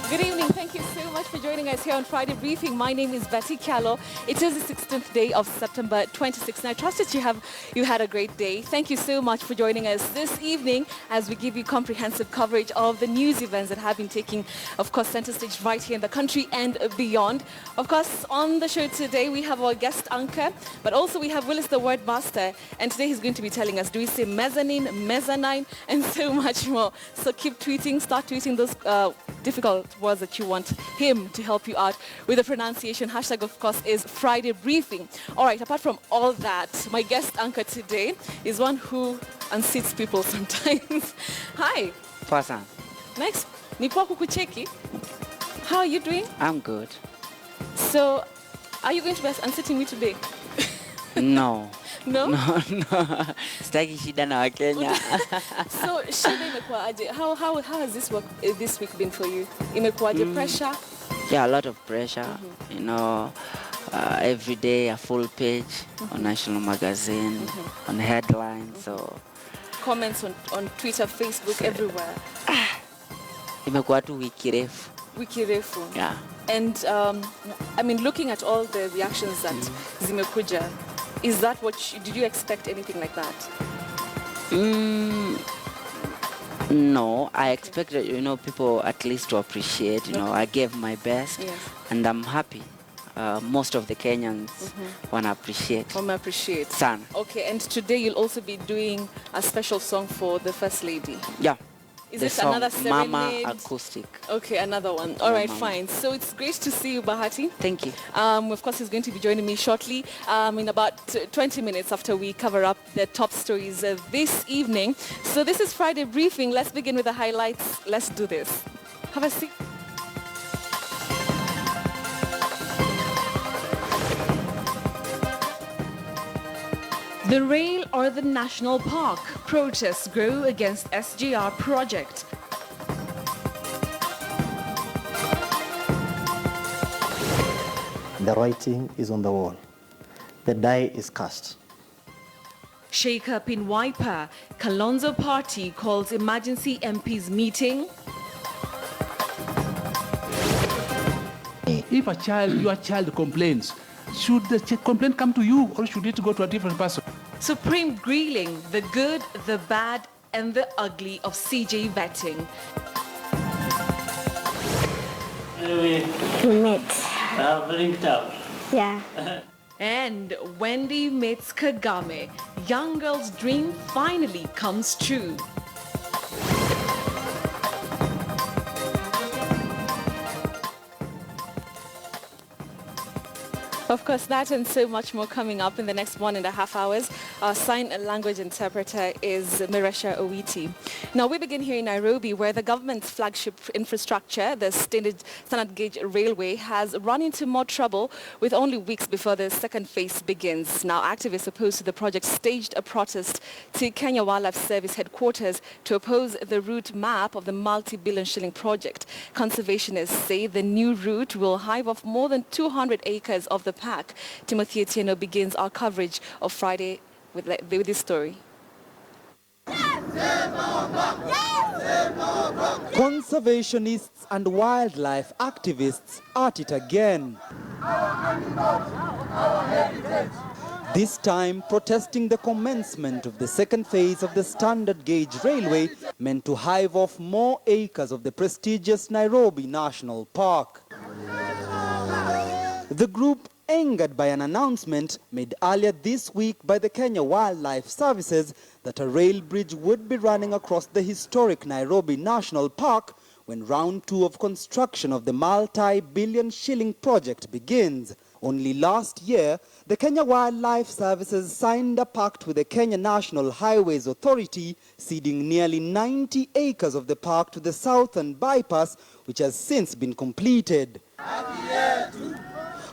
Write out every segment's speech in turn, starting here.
Good evening. Thank you so much for joining us here on Friday Briefing. My name is Betty Kyalo. It is the 16th day of September 26th. And I trust that you had a great day. Thank you so much for joining us this evening as we give you comprehensive coverage of the news events that have been taking, of course, center stage right here in the country and beyond. Of course, on the show today, we have our guest anchor, but also we have Willis, the word master. And today he's going to be telling us, do we say mezzanine, mezzanine, and so much more. So keep tweeting, start tweeting those difficult words that you want him to help you out with. The pronunciation hashtag, of course, is Friday Briefing. All right, apart from all that, my guest anchor today is one who unseats people sometimes. Hi. Person. Next, nipo kukucheki. How are you doing? I'm good. So, are you going to be unseating me today? No. No? No. Sitaki shida na Wakenya. So, shida imekuwa aje? How has this week been for you? Imekuwa aje? Pressure? Yeah, a lot of pressure. You know, every day a full page on national magazine, on headlines. So comments on Twitter, Facebook, everywhere. Imekuwa tu wiki refu. Wiki refu. Yeah. And I mean, looking at all the reactions that zimekuja, is that did you expect anything like that? No, I expected, people at least to appreciate, I gave my best, yes. And I'm happy. Most of the Kenyans wanna appreciate. Sana. Okay, and today you'll also be doing a special song for the First Lady. Yeah. Is this another serenade? Mama Acoustic. Okay, another one. All right, fine. So it's great to see you, Bahati. Thank you. Of course, he's going to be joining me shortly in about 20 minutes after we cover up the top stories this evening. So this is Friday Briefing. Let's begin with the highlights. Let's do this. Have a seat. The rail or the national park? Protests grow against SGR project. The writing is on the wall. The die is cast. Shake up in Wiper. Kalonzo party calls emergency MPs meeting. If your child complains, should the complaint come to you or should it go to a different person? Supreme grilling, the good, the bad, and the ugly of CJ vetting. We met. linked up. Yeah. And Wendy meets Kagame. Young girl's dream finally comes true. Of course, that and so much more coming up in the next 1.5 hours. Our sign language interpreter is Miresha Owiti. Now, we begin here in Nairobi, where the government's flagship infrastructure, the standard gauge railway, has run into more trouble with only weeks before the second phase begins. Now, activists opposed to the project staged a protest to Kenya Wildlife Service headquarters to oppose the route map of the multi-billion shilling project. Conservationists say the new route will hive off more than 200 acres of the park. Timothy Etieno begins our coverage of Friday with this story. Conservationists and wildlife activists at it again. This time protesting the commencement of the second phase of the standard gauge railway meant to hive off more acres of the prestigious Nairobi National Park. The group, angered by an announcement made earlier this week by the Kenya Wildlife Services that a rail bridge would be running across the historic Nairobi National Park when round 2 of construction of the multi-billion shilling project begins. Only last year, the Kenya Wildlife Services signed a pact with the Kenya National Highways Authority, ceding nearly 90 acres of the park to the southern bypass, which has since been completed.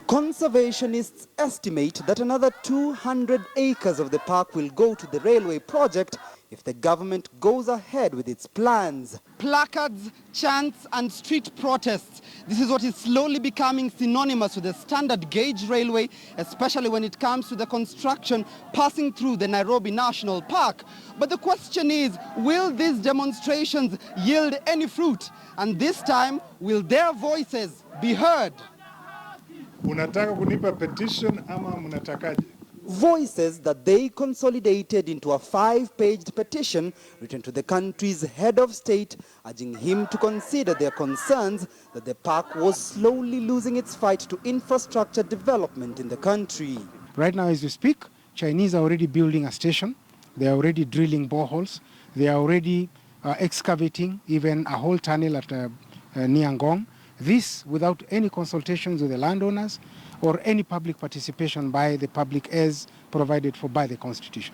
Conservationists estimate that another 200 acres of the park will go to the railway project if the government goes ahead with its plans. Placards, chants and street protests. This is what is slowly becoming synonymous with the standard gauge railway, especially when it comes to the construction passing through the Nairobi National Park. But the question is, will these demonstrations yield any fruit? And this time, will their voices be heard? Unataka kunipa petition ama mnatakaje? Voices that they consolidated into a 5-page petition written to the country's head of state, urging him to consider their concerns that the park was slowly losing its fight to infrastructure development in the country. Right now as we speak, Chinese are already building a station. They are already drilling boreholes. They are already excavating even a whole tunnel at Niangong. This without any consultations with the landowners or any public participation by the public as provided for by the Constitution.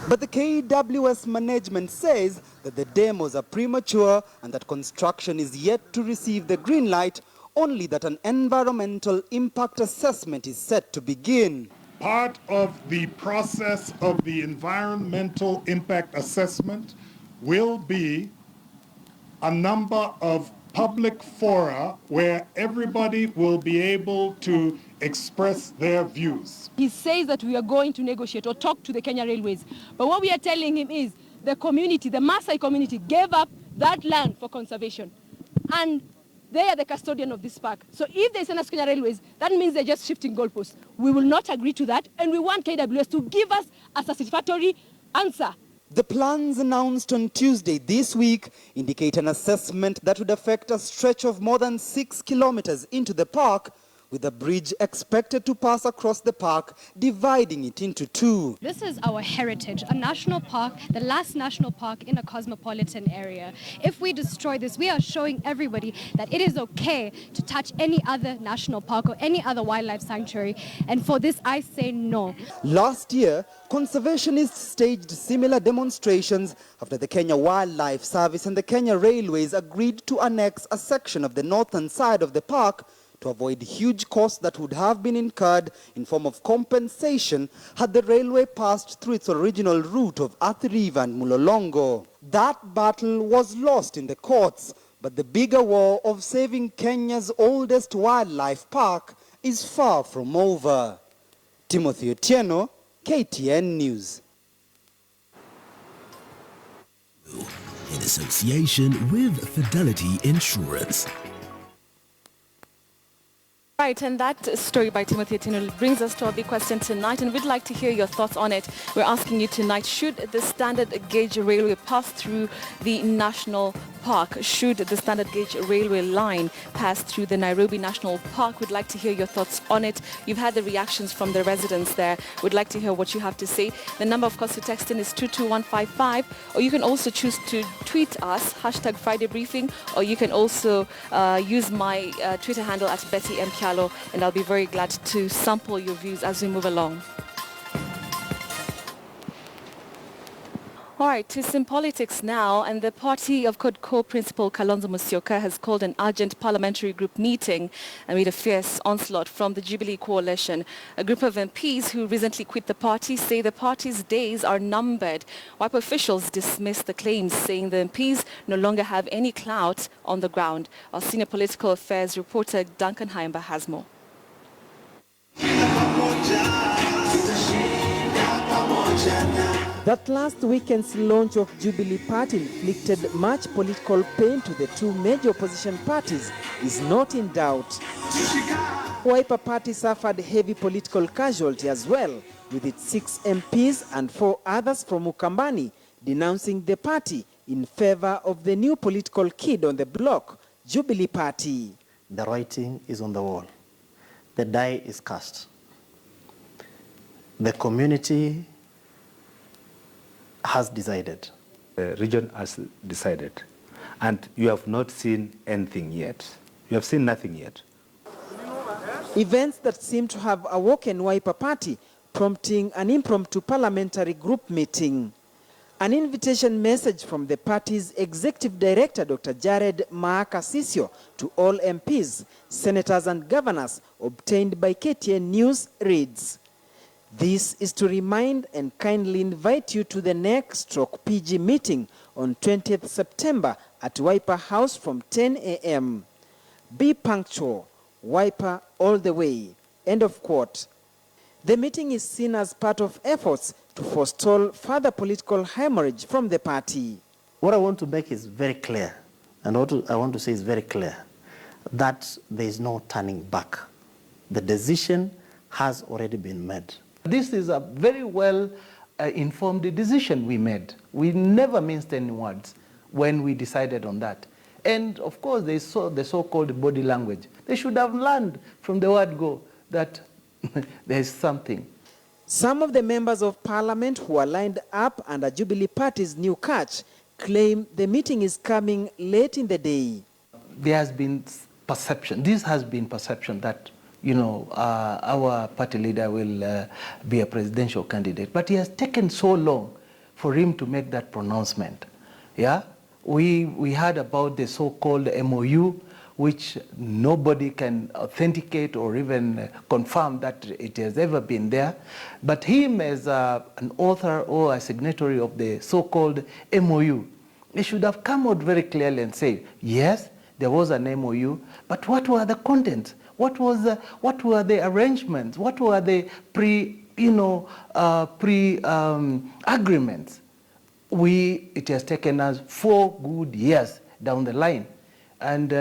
But the KWS management says that the demos are premature and that construction is yet to receive the green light, only that an environmental impact assessment is set to begin. Part of the process of the environmental impact assessment will be a number of public fora where everybody will be able to express their views. He says that we are going to negotiate or talk to the Kenya Railways. But what we are telling him is the community, the Maasai community, gave up that land for conservation. And they are the custodian of this park. So if they send us Kenya Railways, that means they're just shifting goalposts. We will not agree to that, and we want KWS to give us a satisfactory answer. The plans announced on Tuesday this week indicate an assessment that would affect a stretch of more than 6 kilometers into the park, with a bridge expected to pass across the park, dividing it into two. This is our heritage, a national park, the last national park in a cosmopolitan area. If we destroy this, we are showing everybody that it is okay to touch any other national park or any other wildlife sanctuary. And for this, I say no. Last year, conservationists staged similar demonstrations after the Kenya Wildlife Service and the Kenya Railways agreed to annex a section of the northern side of the park to avoid huge costs that would have been incurred in form of compensation had the railway passed through its original route of Athi River and Mulolongo. That battle was lost in the courts, but the bigger war of saving Kenya's oldest wildlife park is far from over. Timothy Otieno, KTN News. In association with Fidelity Insurance. Right, and that story by Timothy Otieno brings us to our big question tonight, and we'd like to hear your thoughts on it. We're asking you tonight, should the standard gauge railway pass through the national park? Should the standard gauge railway line pass through the Nairobi National Park? We'd like to hear your thoughts on it. You've had the reactions from the residents there. We'd like to hear what you have to say. The number, of course, to text in is 22155, or you can also choose to tweet us, hashtag Friday Briefing, or you can also use my Twitter handle at Betty Kyalo, and I'll be very glad to sample your views as we move along. All right, to some politics now, and the party of CODCO principal Kalonzo Musyoka has called an urgent parliamentary group meeting amid a fierce onslaught from the Jubilee coalition. A group of MPs who recently quit the party say the party's days are numbered. Wiper officials dismiss the claims, saying the MPs no longer have any clout on the ground. Our senior political affairs reporter Duncan Haimba has more. That last weekend's launch of Jubilee Party inflicted much political pain to the two major opposition parties is not in doubt. Wiper Party suffered heavy political casualty as well, with its 6 MPs and 4 others from Ukambani denouncing the party in favor of the new political kid on the block, Jubilee Party. The writing is on the wall. The die is cast. The community has decided. The region has decided. And you have not seen anything yet. You have seen nothing yet. Events that seem to have awoken Wiper Party, prompting an impromptu parliamentary group meeting. An invitation message from the party's executive director, Dr. Jared Maaka Sisio, to all MPs, senators and governors, obtained by KTN News, reads, This is to remind and kindly invite you to the NEC/PG meeting on 20th September at Wiper House from 10 a.m. Be punctual, Wiper all the way. End of quote. The meeting is seen as part of efforts to forestall further political hemorrhage from the party. What I want to make is very clear, and what I want to say is very clear, that there is no turning back. The decision has already been made. This is a very well informed decision we made. We never minced any words when we decided on that. And of course, they saw the so-called body language. They should have learned from the word go that there is something. Some of the members of parliament who are lined up under Jubilee Party's new catch claim the meeting is coming late in the day. There has been perception, this has been perception that, you know, our party leader will be a presidential candidate. But it has taken so long for him to make that pronouncement. Yeah? We heard about the so-called MOU, which nobody can authenticate or even confirm that it has ever been there. But him as an author or a signatory of the so-called MOU, he should have come out very clearly and say, yes, there was an MOU, but what were the contents? What were the arrangements? What were the agreements? It has taken us 4 good years down the line. And these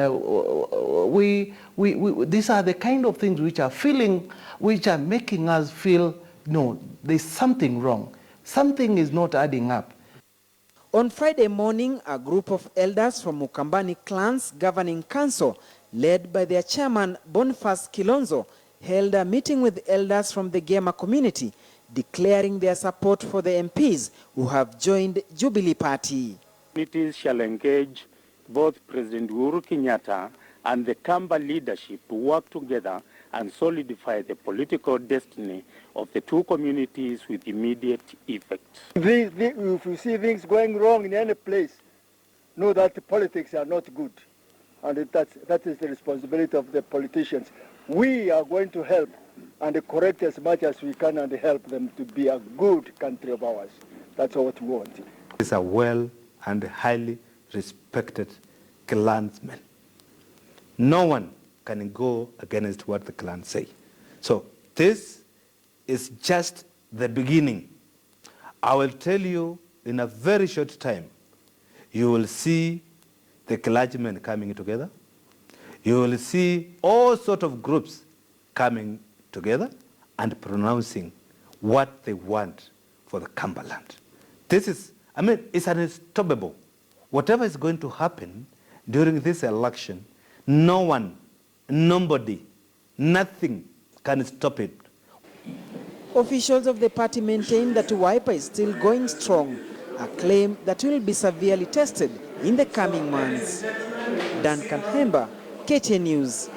are the kind of things which are making us feel, no, there's something wrong. Something is not adding up. On Friday morning, a group of elders from Mukambani Clan's Governing Council, led by their chairman Boniface Kilonzo, held a meeting with elders from the Gema community, declaring their support for the MPs who have joined Jubilee Party. Communities shall engage both President Uhuru Kenyatta and the Kamba leadership to work together and solidify the political destiny of the two communities with immediate effect. If you see things going wrong in any place, know that the politics are not good. And that is the responsibility of the politicians. We are going to help and correct as much as we can and help them to be a good country of ours. That's what we want. It's a well and highly respected clansman. No one can go against what the clan say. So this is just the beginning. I will tell you in a very short time, you will see the clergymen coming together. You will see all sorts of groups coming together and pronouncing what they want for the Cumberland. This is, I mean, it's unstoppable. Whatever is going to happen during this election, no one, nobody, nothing can stop it. Officials of the party maintain that Wiper is still going strong, a claim that will be severely tested in the coming months. Duncan Hemba, KTN News.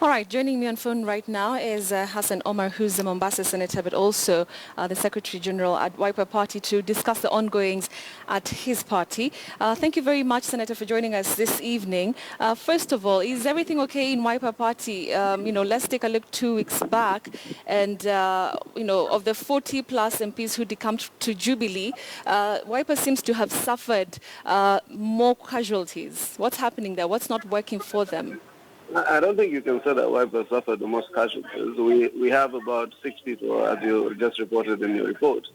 All right, joining me on phone right now is Hassan Omar, who's the Mombasa Senator, but also the Secretary General at Wiper Party, to discuss the ongoings at his party. Thank you very much, Senator, for joining us this evening. First of all, is everything okay in Wiper Party? Let's take a look 2 weeks back, and of the 40 plus MPs who decamped to Jubilee, Wiper seems to have suffered more casualties. What's happening there? What's not working for them? I don't think you can say that Wiper suffered the most casualties. We have about 6 people, as you just reported in your report,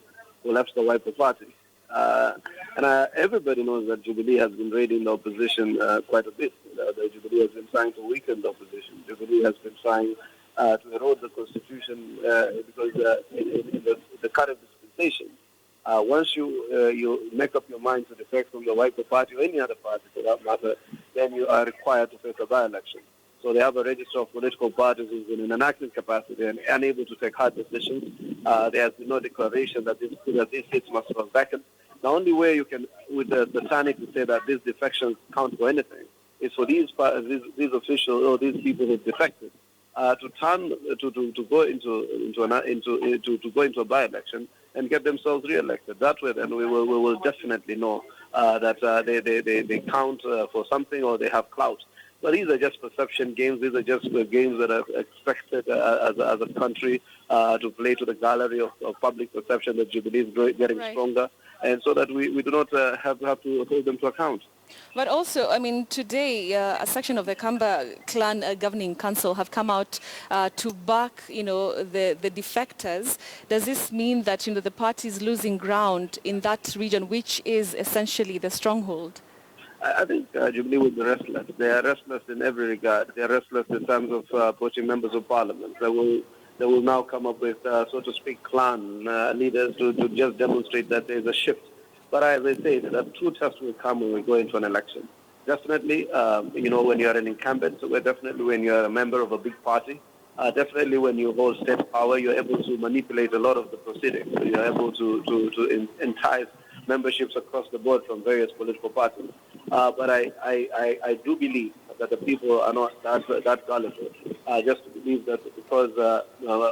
who left the Wiper Party. Everybody knows that Jubilee has been raiding the opposition quite a bit. The Jubilee has been trying to weaken the opposition. Jubilee has been trying to erode the constitution because in the current dispensation, once you make up your mind to defect from the Wiper Party or any other party for that matter, then you are required to face a by-election. So they have a register of political parties who's been in an active capacity and unable to take hard decisions. There has been no declaration that these seats must be vacant. The only way you can, with the sanity, say that these defections count for anything is for these officials or these people who defected to go into a by-election and get themselves re-elected. That way, then we will definitely know that they count for something or they have clout But these are just perception games. These are just games that are expected as a country to play to the gallery of public perception that Jubilee is getting stronger, and so that we do not have to hold them to account. But also, I mean, today a section of the Kamba clan governing council have come out to back, the defectors. Does this mean that, the party is losing ground in that region, which is essentially the stronghold? I think Jubilee will be restless. They are restless in every regard. They are restless in terms of appointing members of parliament. They will now come up with, so to speak, clan leaders to just demonstrate that there is a shift. But as I say, the true test will come when we go into an election. Definitely, when you're an incumbent, definitely when you're a member of a big party, definitely when you hold state power, you're able to manipulate a lot of the proceedings. So you're able to entice memberships across the board from various political parties. But I do believe that the people are not that gullible. Just to believe that because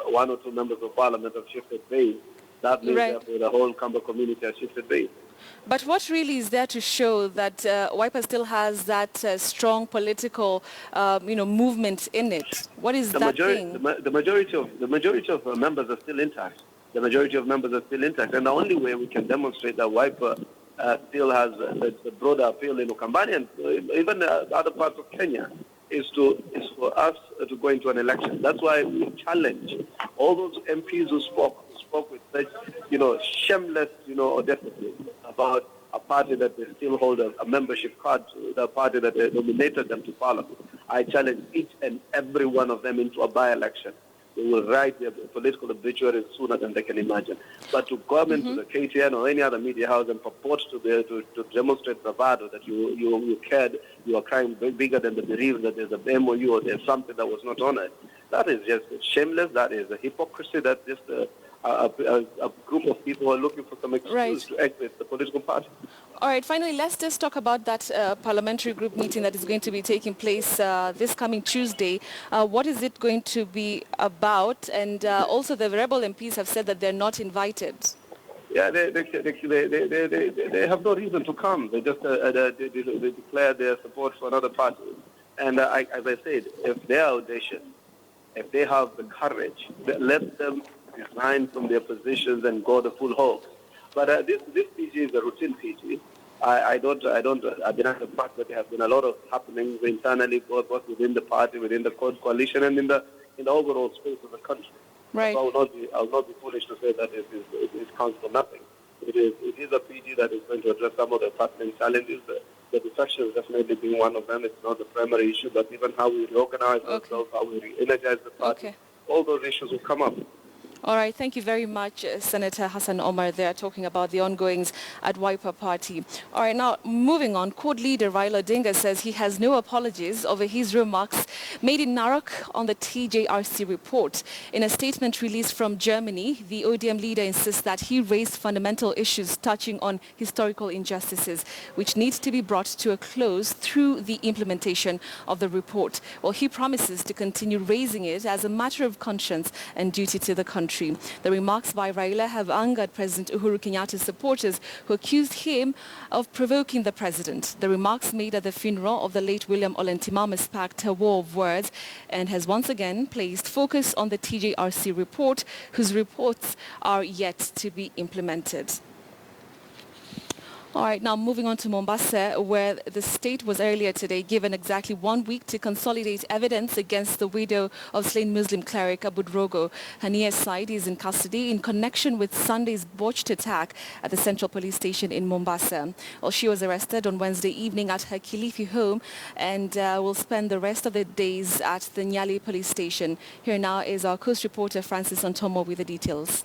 one or two members of parliament have shifted base, that means that the whole Kamba community has shifted base. But what really is there to show that Wiper still has that strong political, movement in it? What is that thing? The majority of members are still intact. The majority of members are still intact, and the only way we can demonstrate that Wiper still has the broader appeal in Ukambani and even the other parts of Kenya is for us to go into an election. That's why we challenge all those MPs who spoke with such, shameless, audacity about a party that they still hold a membership card to, the party that they nominated them to parliament. I challenge each and every one of them into a by-election. They will write their political obituaries sooner than they can imagine. But to come into the KTN or any other media house and purport to demonstrate bravado that you cared, you are crying bigger than the bereaved, that there's a MOU or there's something that was not honored, that is just shameless. That is a hypocrisy. That's just a group of people who are looking for some excuse to exit the political party. All right, finally, let's just talk about that parliamentary group meeting that is going to be taking place this coming Tuesday. What is it going to be about? And also the rebel MPs have said that they're not invited. Yeah, they have no reason to come. They just they declare their support for another party. And as I said, if they are audacious, if they have the courage, let them resign from their positions and go the full hog. But this PG is a routine PG. I deny the fact that there have been a lot of happenings internally, both within the party, within the coalition, and in the overall space of the country. Right. So I will not be foolish to say that it counts for nothing. It is a PG that is going to address some of the pertinent challenges. The defection is definitely being one of them. It's not the primary issue, but even how we reorganize ourselves, how we re-energize the party, all those issues will come up. All right, thank you very much, Senator Hassan Omar there, talking about the ongoings at Wiper Party. All right, now moving on, Court leader Raila Odinga says he has no apologies over his remarks made in Narok on the TJRC report. In a statement released from Germany, the ODM leader insists that he raised fundamental issues touching on historical injustices, which need to be brought to a close through the implementation of the report. Well, he promises to continue raising it as a matter of conscience and duty to the country. The remarks by Raila have angered President Uhuru Kenyatta's supporters who accused him of provoking the president. The remarks made at the funeral of the late William Olentimama sparked a war of words and has once again placed focus on the TJRC report, whose reports are yet to be implemented. All right, now moving on to Mombasa, where the state was earlier today given exactly 1 week to consolidate evidence against the widow of slain Muslim cleric Abu Drogo. Hania's side is in custody in connection with Sunday's botched attack at the Central Police Station in Mombasa. Well, she was arrested on Wednesday evening at her Kilifi home and will spend the rest of the days at the Nyali Police Station. Here now is our Coast reporter Francis Antomo with the details.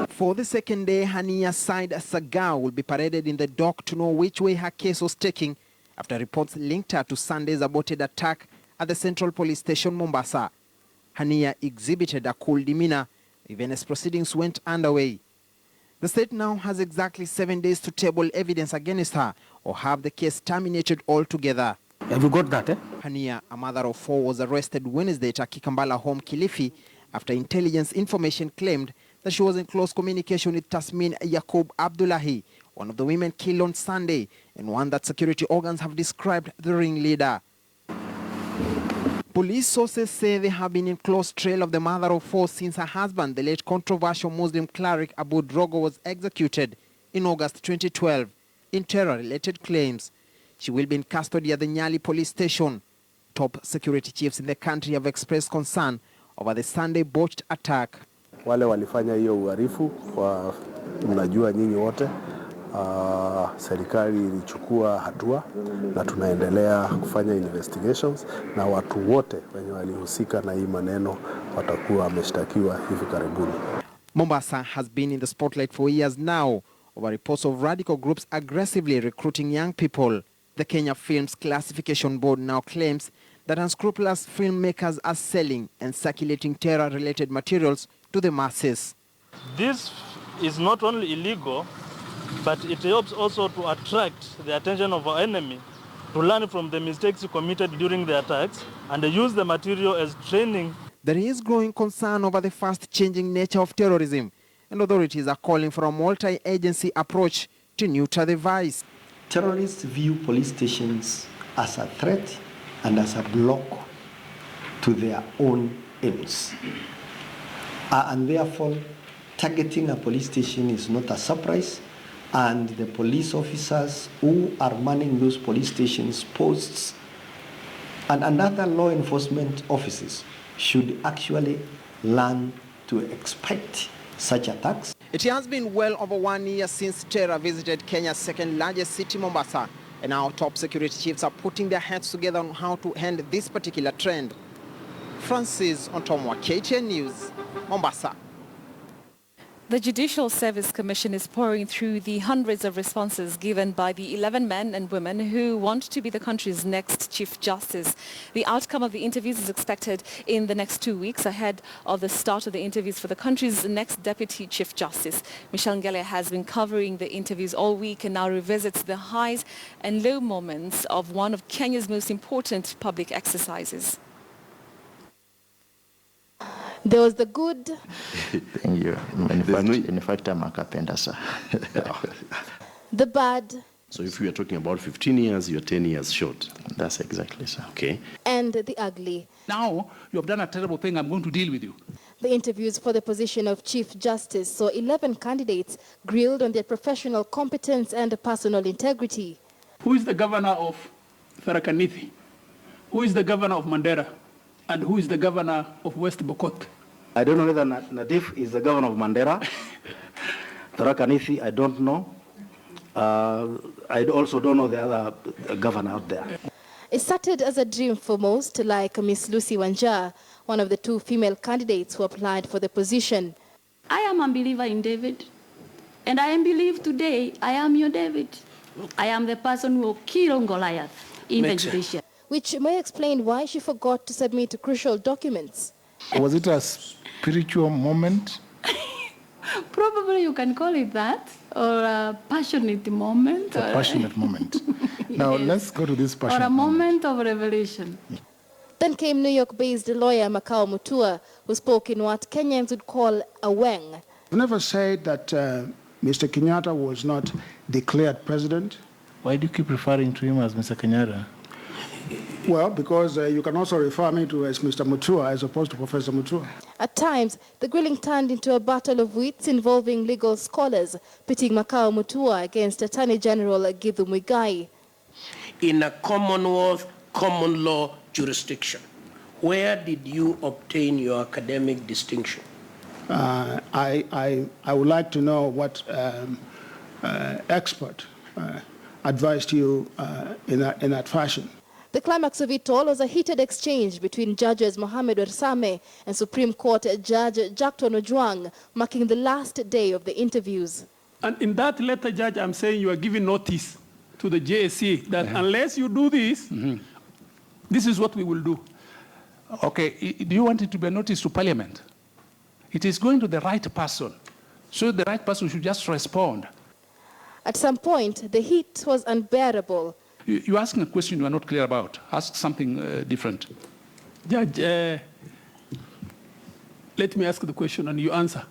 For the second day, Hania's side Saga will be paraded in the dock to know which way her case was taking after reports linked her to Sunday's aborted attack at the Central Police Station, Mombasa. Hania exhibited a cool demeanor even as proceedings went underway. The state now has exactly 7 days to table evidence against her or have the case terminated altogether. Have you got that, Hania, a mother of 4, was arrested Wednesday at her Kikambala home, Kilifi, after intelligence information claimed that she was in close communication with Tasmin Yaqub Abdullahi, one of the women killed on Sunday, and one that security organs have described the ringleader. Police sources say they have been in close trail of the mother of four since her husband, the late controversial Muslim cleric Abu Drogo, was executed in August 2012 in terror-related claims. She will be in custody at the Nyali police station. Top security chiefs in the country have expressed concern over the Sunday botched attack. Wale walifanya hiyo uhalifu kwa mnajua nyinyi wote. Serikali ilichukua hatua na tunaendelea kufanya investigations na watu wote wenye walihusika na hii maneno watakuwa wameshtakiwa hivi karibuni. Mombasa has been in the spotlight for years now over reports of radical groups aggressively recruiting young people. The Kenya Films Classification Board now claims that unscrupulous filmmakers are selling and circulating terror-related materials to the masses. This is not only illegal, but it helps also to attract the attention of our enemy, to learn from the mistakes committed during the attacks, and use the material as training. There is growing concern over the fast-changing nature of terrorism, and authorities are calling for a multi-agency approach to neuter the vice. Terrorists view police stations as a threat and as a block to their own aims. And therefore, targeting a police station is not a surprise, and the police officers who are manning those police stations posts and other law enforcement officers should actually learn to expect such attacks. It has been well over 1 year since terror visited Kenya's second largest city, Mombasa, and our top security chiefs are putting their heads together on how to end this particular trend. Francis Ontomwa, KTN News, Mombasa. The Judicial Service Commission is pouring through the hundreds of responses given by the 11 men and women who want to be the country's next Chief Justice. The outcome of the interviews is expected in the next 2 weeks ahead of the start of the interviews for the country's next Deputy Chief Justice. Michelle Ngele has been covering the interviews all week and now revisits the highs and low moments of one of Kenya's most important public exercises. There was the good. Thank you. In fact, I'm a carpenter, sir. The bad. So if we are talking about 15 years, you're 10 years short. That's exactly so. Okay. And the ugly. Now, you have done a terrible thing. I'm going to deal with you. The interviews for the position of Chief Justice saw 11 candidates grilled on their professional competence and personal integrity. Who is the governor of Tharaka Nithi? Who is the governor of Mandera? And who is the governor of West Bokot? I don't know whether Nadif is the governor of Mandera. Tharaka Nithi, I don't know. I also don't know the other governor out there. It started as a dream for most, like Miss Lucy Wanja, one of the two female candidates who applied for the position. I am a believer in David, and I believe today I am your David. I am the person who will kill Goliath in the judiciary. Which may explain why she forgot to submit crucial documents. Was it a spiritual moment? Probably you can call it that, or a passionate moment. A passionate moment. Now let's go to this passionate or a moment of revelation. Then came New York-based lawyer Makao Mutua, who spoke in what Kenyans would call a weng. I've never said that Mr. Kenyatta was not declared president. Why do you keep referring to him as Mr. Kenyatta? Well, because you can also refer me to as Mr. Mutua as opposed to Professor Mutua. At times, the grilling turned into a battle of wits involving legal scholars, pitting Makao Mutua against Attorney General Githu Muigai. In a Commonwealth common law jurisdiction, where did you obtain your academic distinction? I would like to know what expert advised you in that fashion. The climax of it all was a heated exchange between Judges Mohamed Wersame and Supreme Court Judge Jackton Ojwang, marking the last day of the interviews. And in that letter, Judge, I'm saying you are giving notice to the JSC that unless you do this, this is what we will do. Okay, do you want it to be a notice to Parliament? It is going to the right person. So the right person should just respond. At some point, the heat was unbearable. You're asking a question you are not clear about. Ask something different. Judge, let me ask the question and you answer.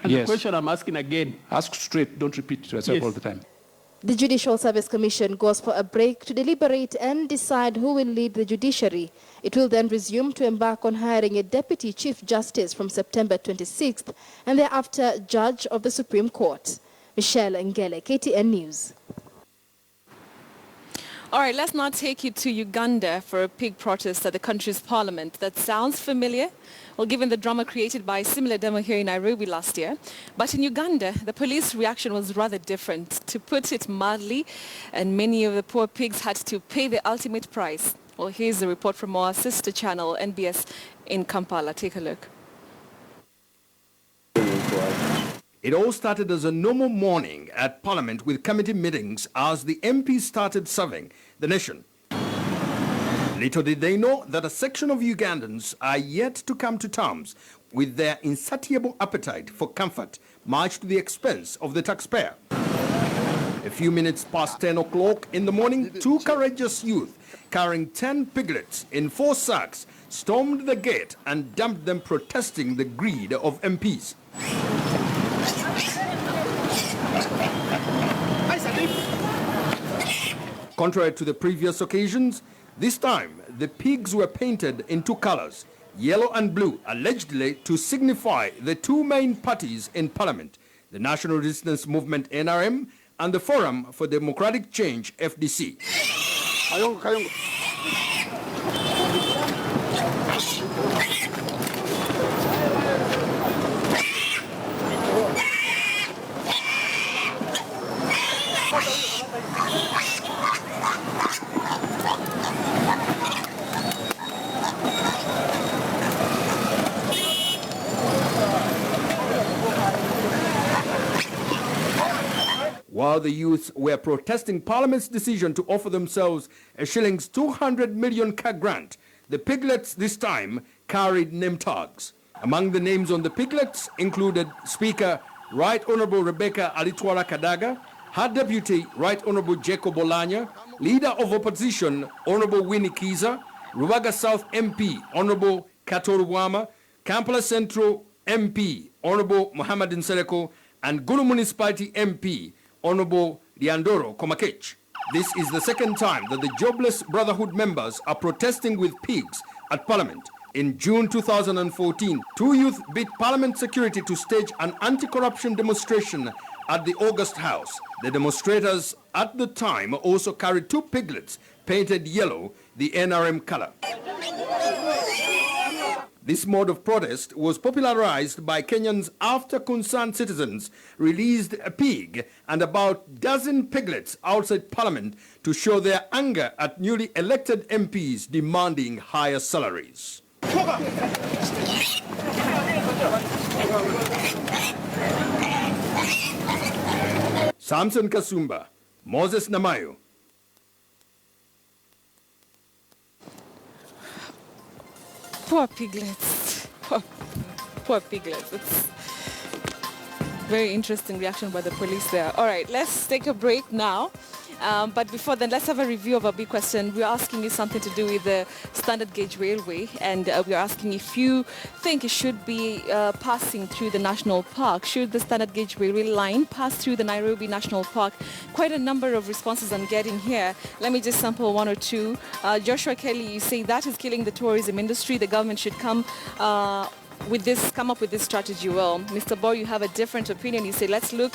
And Yes. the question I'm asking again. Ask straight, don't repeat to yourself Yes. all the time. The Judicial Service Commission goes for a break to deliberate and decide who will lead the judiciary. It will then resume to embark on hiring a Deputy Chief Justice from September 26th and thereafter Judge of the Supreme Court. Michelle Ngele, KTN News. All right, let's now take you to Uganda for a pig protest at the country's parliament. That sounds familiar? Well, given the drama created by a similar demo here in Nairobi last year. But in Uganda, the police reaction was rather different, to put it mildly, and many of the poor pigs had to pay the ultimate price. Well, here's a report from our sister channel, NBS, in Kampala. Take a look. It all started as a normal morning at Parliament with committee meetings as the MPs started serving the nation. Little did they know that a section of Ugandans are yet to come to terms with their insatiable appetite for comfort, much to the expense of the taxpayer. A few minutes past 10 o'clock in the morning, two courageous youth carrying 10 piglets in 4 sacks stormed the gate and dumped them, protesting the greed of MPs. Contrary to the previous occasions, this time the pigs were painted in 2 colors, yellow and blue, allegedly to signify the 2 main parties in Parliament, the National Resistance Movement NRM and the Forum for Democratic Change FDC. While the youths were protesting Parliament's decision to offer themselves a shillings 200 million grant, the piglets this time carried name tags. Among the names on the piglets included Speaker Right Honourable Rebecca Alitwala Kadaga, her Deputy Right Honourable Jacob Olanya, Leader of Opposition Honourable Winnie Kiza, Rubaga South MP Honourable Katoru Wama, Kampala Central MP Honourable Muhammad Nsereko, and Gulu Municipality MP Honourable Liandoro Komakech. This is the second time that the Jobless Brotherhood members are protesting with pigs at Parliament. In June 2014, 2 youth beat Parliament security to stage an anti-corruption demonstration at the August House. The demonstrators at the time also carried 2 piglets painted yellow, the NRM color. This mode of protest was popularized by Kenyans after concerned citizens released a pig and about a dozen piglets outside Parliament to show their anger at newly elected MPs demanding higher salaries. Samson Kasumba, Moses Namayo. Poor piglets. Poor piglets. It's very interesting reaction by the police there. All right, let's take a break now. But before then, let's have a review of a big question. We're asking you something to do with the standard gauge railway, and we're asking if you think it should be passing through the national park. Should the standard gauge railway line pass through the Nairobi National Park? Quite a number of responses I'm getting here. Let me just sample 1 or 2. Joshua Kelly, you say that is killing the tourism industry. The government should come up with this strategy. Well, Mr. Bohr, you have a different opinion. You say let's look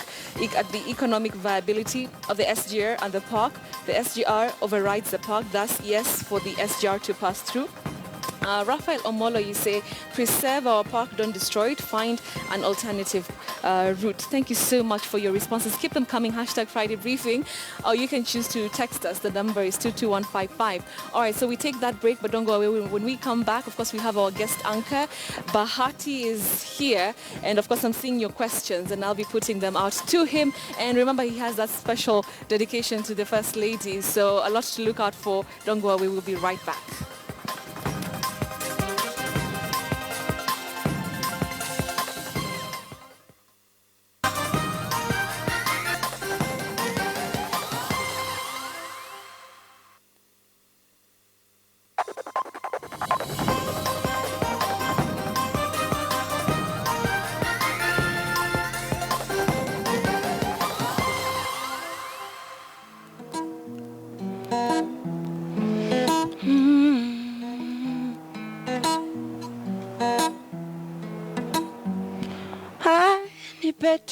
at the economic viability of the SGR and the park. The SGR overrides the park, thus yes for the SGR to pass through. Raphael Omolo, you say preserve our park, don't destroy it, find an alternative route. Thank you so much for your responses. Keep them coming, #Friday Briefing, or you can choose to text us. The number is 22155. All right, so we take that break, but don't go away. When we come back, of course, we have our guest anchor. Bahati is here, and of course, I'm seeing your questions, and I'll be putting them out to him. And remember, he has that special dedication to the First Lady, so a lot to look out for. Don't go away, we'll be right back.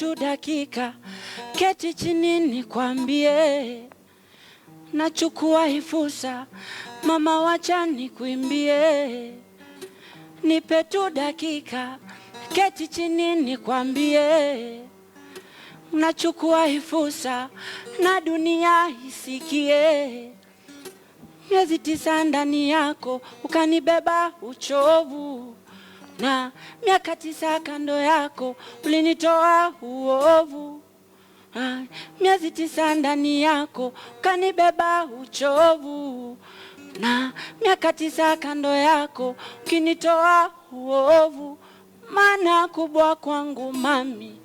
tu dakika, keti chini nikwambie. Nachukua hii fursa, mama wacha nikuimbie. Nipe tu dakika, keti chini nikwambie. Nachukua hii fursa, na dunia isikie. Miezi 9 ndani yako, ukanibeba uchovu. Na miaka 9 kando yako, ulinitoa uovu. Miezi 9 ndani yako, ukanibeba uchovu. Na miaka 9 kando yako, ukinitoa uovu. Maana kubwa kwangu mami,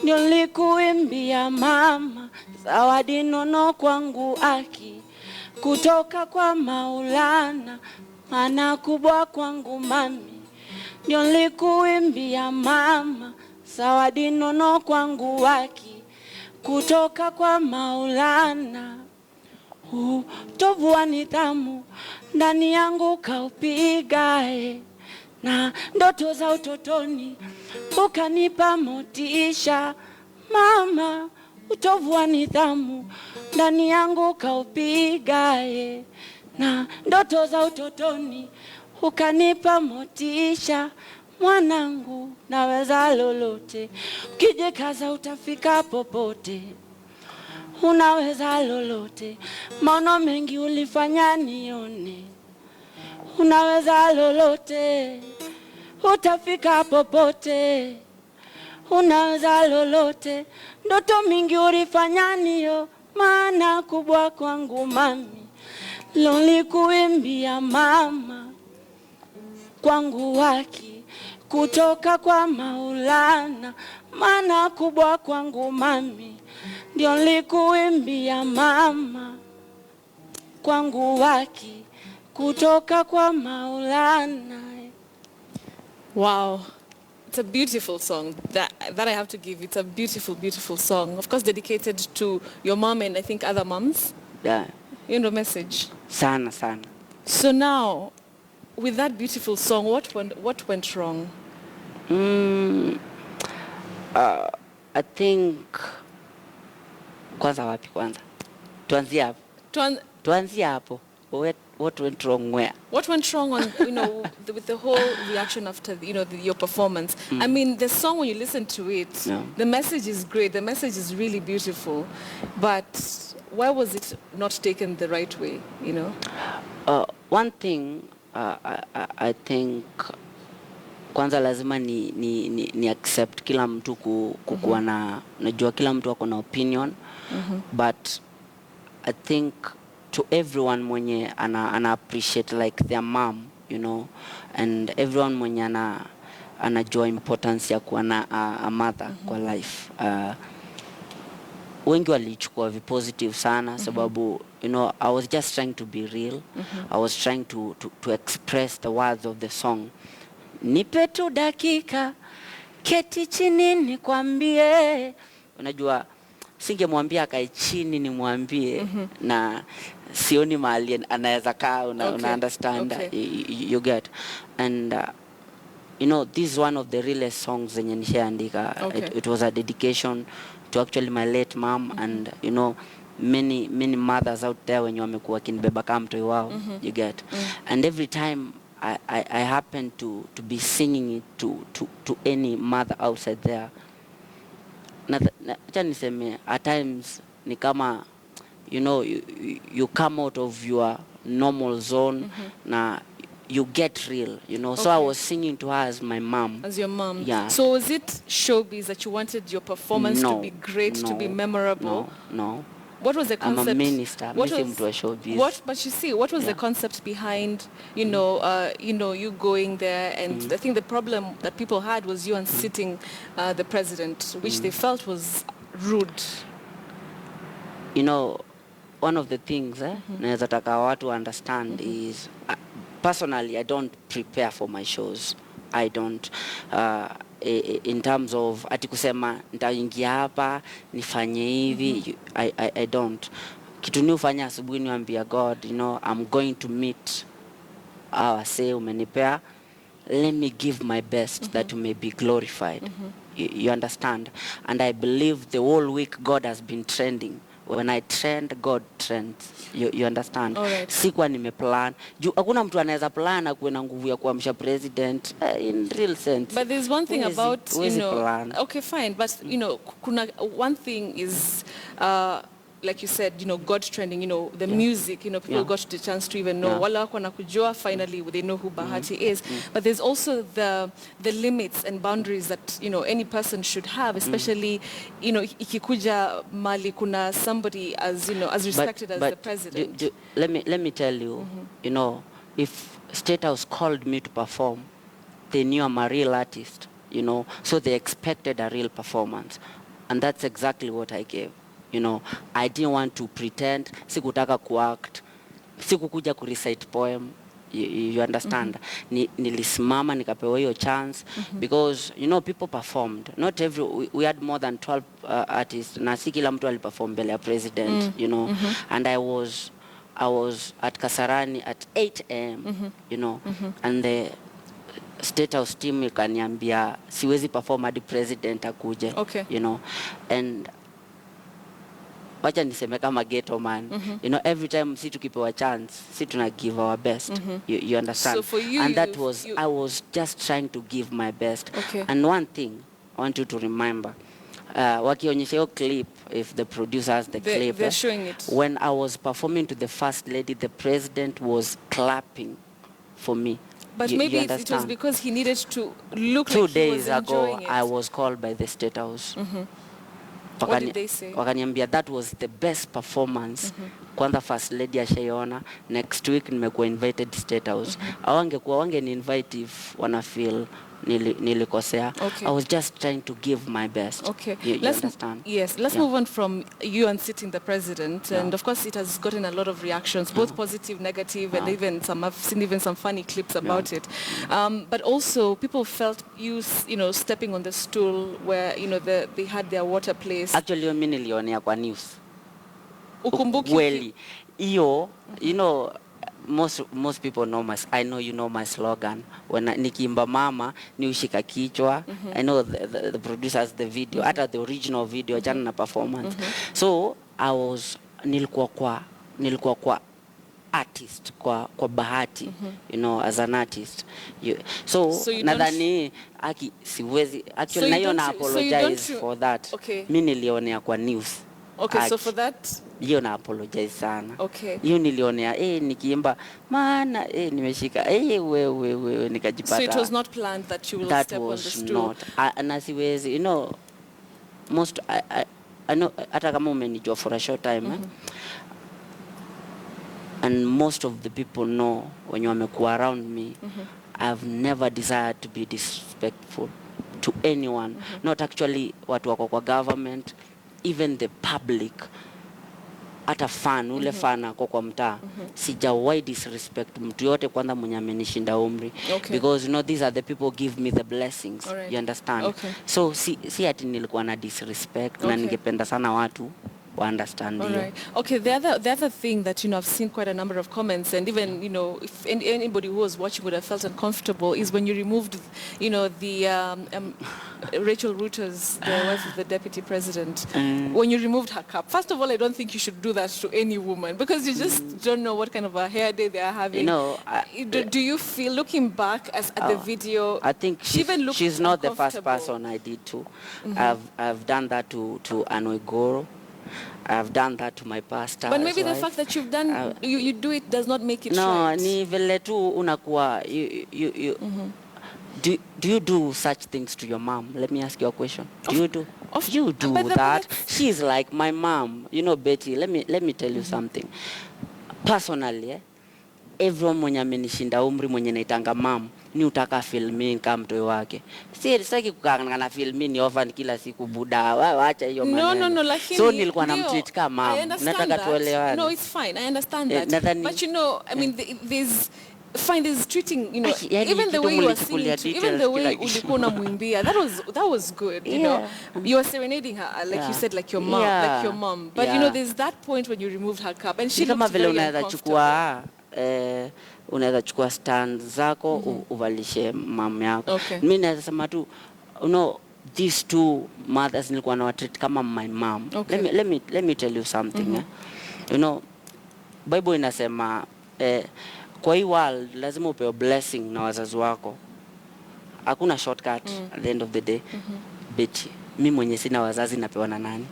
ndio nilikuimbia mama. Zawadi nono kwangu aki, kutoka kwa Maulana. Maana kubwa kwangu mami, ndio nilikuimbia mama. Zawadi nono kwangu aki, kutoka kwa Maulana. Utovu wa nidhamu ndani yangu kaupiga, na ndoto za utotoni ukanipa motisha mama. Utovu wa nidhamu ndani yangu kaupiga, na ndoto za utotoni ukanipa motisha. Mwanangu, naweza lolote, ukijikaza utafika popote. Unaweza lolote, maono mengi ulifanya nione. Unaweza lolote, utafika popote. Unaweza lolote, ndoto mingi ulifanya niyo. Maana kubwa kwangu mami, nilikuimbia mama. Kwangu waki, kutoka kwa Maulana. Maana kubwa kwangu mami, ndio nilikuimbia mama. Kwangu waki, kutoka kwa Maulana. Wow. It's a beautiful song that I have to give. It's a beautiful, beautiful song. Of course, dedicated to your mom and I think other moms. Yeah. You know, message. Sana, sana. So now, with that beautiful song, what went wrong? I think kwanza wapi kwanza? Tuanzie hapo. Tuanzie hapo. What went wrong where? What went wrong on, with the whole reaction after, your performance? I mean, the song, when you listen to it, the message is great. The message is really beautiful. But why was it not taken the right way, One thing, I think, kwanza lazima ni accept kila mtu kukuwa na, najua kila mtu ako na opinion, but I think to everyone mwenye ana appreciate like their mom, and everyone mwenye anajua importance ya kuwa na a mother kwa life. Wengi walichukua positive sana sababu, I was just trying to be real. I was trying to express the words of the song. Nipe tu dakika, keti chini nikwambie. Unajua, singemwambia akae chini nimwambie, na sioni mahali anaweza kaa, una understand. You get. And this is one of the realest songs zenye nishaandika. It was a dedication to actually my late mom, and many mothers out there wenye wamekuwa kinibeba kama mtoi wao. You get. And every time I happen to be singing it to any mother outside there, acha niseme, at times ni kama you come out of your normal zone, na you get real, So I was singing to her as my mom. As your mom. Yeah. So was it showbiz that you wanted your performance to be great, to be memorable? No. What was the concept? I'm a minister. But you see, what was the concept behind, you going there? And I think the problem that people had was you unseating the president, which they felt was rude. One of the things naweza taka watu understand is, personally, I don't prepare for my shows. I don't. In terms of ati kusema nitaingia hapa nifanye hivi, I don't. Kitu ni ufanya asubuhi niambia God, I'm going to meet our say umenipea, let me give my best that you may be glorified. You understand? And I believe the whole week God has been trending. When I trend, God trends. You understand? Alright. Sikuwa nimeplan. Hakuna mtu anaweza plan akuwe na nguvu ya kuamsha president in real sense. But there's one thing about, plan. Okay, fine. But, one thing is, like you said, God trending, the music, people got the chance to even know. Wala wako nakujua, finally, they know who Bahati is. But there's also the limits and boundaries that, any person should have, especially, ikikuja mali kuna somebody as respected as the president. Let me tell you, if State House called me to perform, they knew I'm a real artist, so they expected a real performance. And that's exactly what I gave. I didn't want to pretend, sikutaka kuact, sikukuja kurecite poem, you understand? Nilisimama, nikapewa hiyo chance, because, people performed. Not we had more than 12 artists, na si kila mtu aliperform mbele ya president, and I was at Kasarani at 8 a.m., and the State House team ikaniambia siwezi perform hadi president akuje, and wacha niseme kama ghetto man, every time si tukipewa chance, si tuna give our best, you understand? So for you, and that was, I was just trying to give my best. And one thing I want you to remember, wakionyesha hiyo clip, if the producers the clip, they're showing it. When I was performing to the first lady, the president was clapping for me. But maybe it was because he needed to look 2 like he days was ago, enjoying it. I was called by the State House. What did they say? Wakaniambia that was the best performance. Kwanza first lady ashaiona. Next week nimekuwa invited State House. Wange invite if wana feel nilikosea. I was just trying to give my best. Okay. You understand? Yes. Let's move on from you unseating the president. And of course, it has gotten a lot of reactions, both positive, negative, and even I've seen even some funny clips about it. But also, people felt you, stepping on the stool where, they had their water place. Actually, mimi nilionea kwa news. Ukumbuki? Kweli. Iyo, most people know I know you know my slogan. When nikiimba mama ni ushika kichwa. I know the producers the video, hata the original video jana na performance. So nilikuwa kwa artist kwa Bahati, as an artist. So nadhani siwezi actually nayo na apologize for that. Mimi nilionea kwa news. Okay, so for that hiyo na apologize sana. Okay. Hiyo nilionea nikiimba maana nimeshika wewe nikajipata. So it was not planned that you will step on the stool. Na siwezi, most I know hata kama umenijua for a short time and most of the people know when you wamekuwa around me, I've never desired to be disrespectful to anyone. Not actually watu wako kwa government, even the public. Hata fan, ule fan ako kwa mtaa, sijawahi disrespect mtu yote kwanza mwenye amenishinda umri. Because these are the people give me the blessings. You understand? So si ati nilikuwa na disrespect na ningependa sana watu understand. Right. Okay, the other thing that I've seen quite a number of comments, and even if anybody who was watching would have felt uncomfortable, is when you removed the Rachel Ruter's, the wife of the deputy president, when you removed her cap. First of all, I don't think you should do that to any woman, because you just don't know what kind of a hair day they are having. Do you feel, looking back at the video, I think she's not the first person I did to. I've done that to Anoigoro. I've done that to my pastor. But maybe the fact that you've done, you do it does not make it right. No, ni vile tu unakuwa, do you do such things to your mom? Let me ask you a question. Do you do? You do that. She's like my mom. Betty, let me tell you something. Personally, everyone mwenye amenishinda umri mwenye naitanga mom, ni utaka filming kama mtoi wake. Sitaki kukaa na filming often kila siku buda. Waacha hiyo maneno. No, lakini so nilikuwa namtreat kama mom. Nataka tuelewane. No, it's fine. I understand that. But I mean, there's treating, even the way you were singing, even the way ulikuwa unamwimbia, that was good, You were serenading her, like you said, like your mom. But there's that point when you removed her cap, and she looked very uncomfortable. Unaweza chukua stand zako uvalishe mama yako. Mimi naweza sema tu these two mothers nilikuwa na treat kama my mom. Okay. Let me tell you something. You know, Bible inasema kwa hii world lazima upewe blessing na wazazi wako. Hakuna shortcut at the end of the day. Betty, mimi mwenye sina wazazi napewa na nani?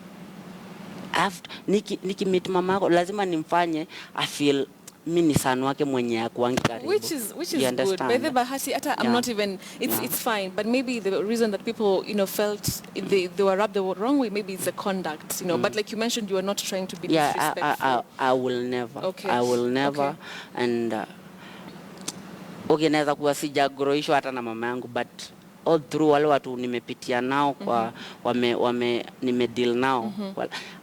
Nikimit mama yako lazima nimfanye I feel mimi ni son wake mwenye akuangi karibu. Which is good. By the Bahati, I'm not even, it's fine. But maybe the reason that people, felt they were rubbed the wrong way, maybe it's the conduct, But like you mentioned, you are not trying to be disrespectful. I will never. Okay. I will never. Okay. And naweza kuwa sijagroishwa hata na mama yangu, but all through wale watu nimepitia nao kwa nimedeal nao.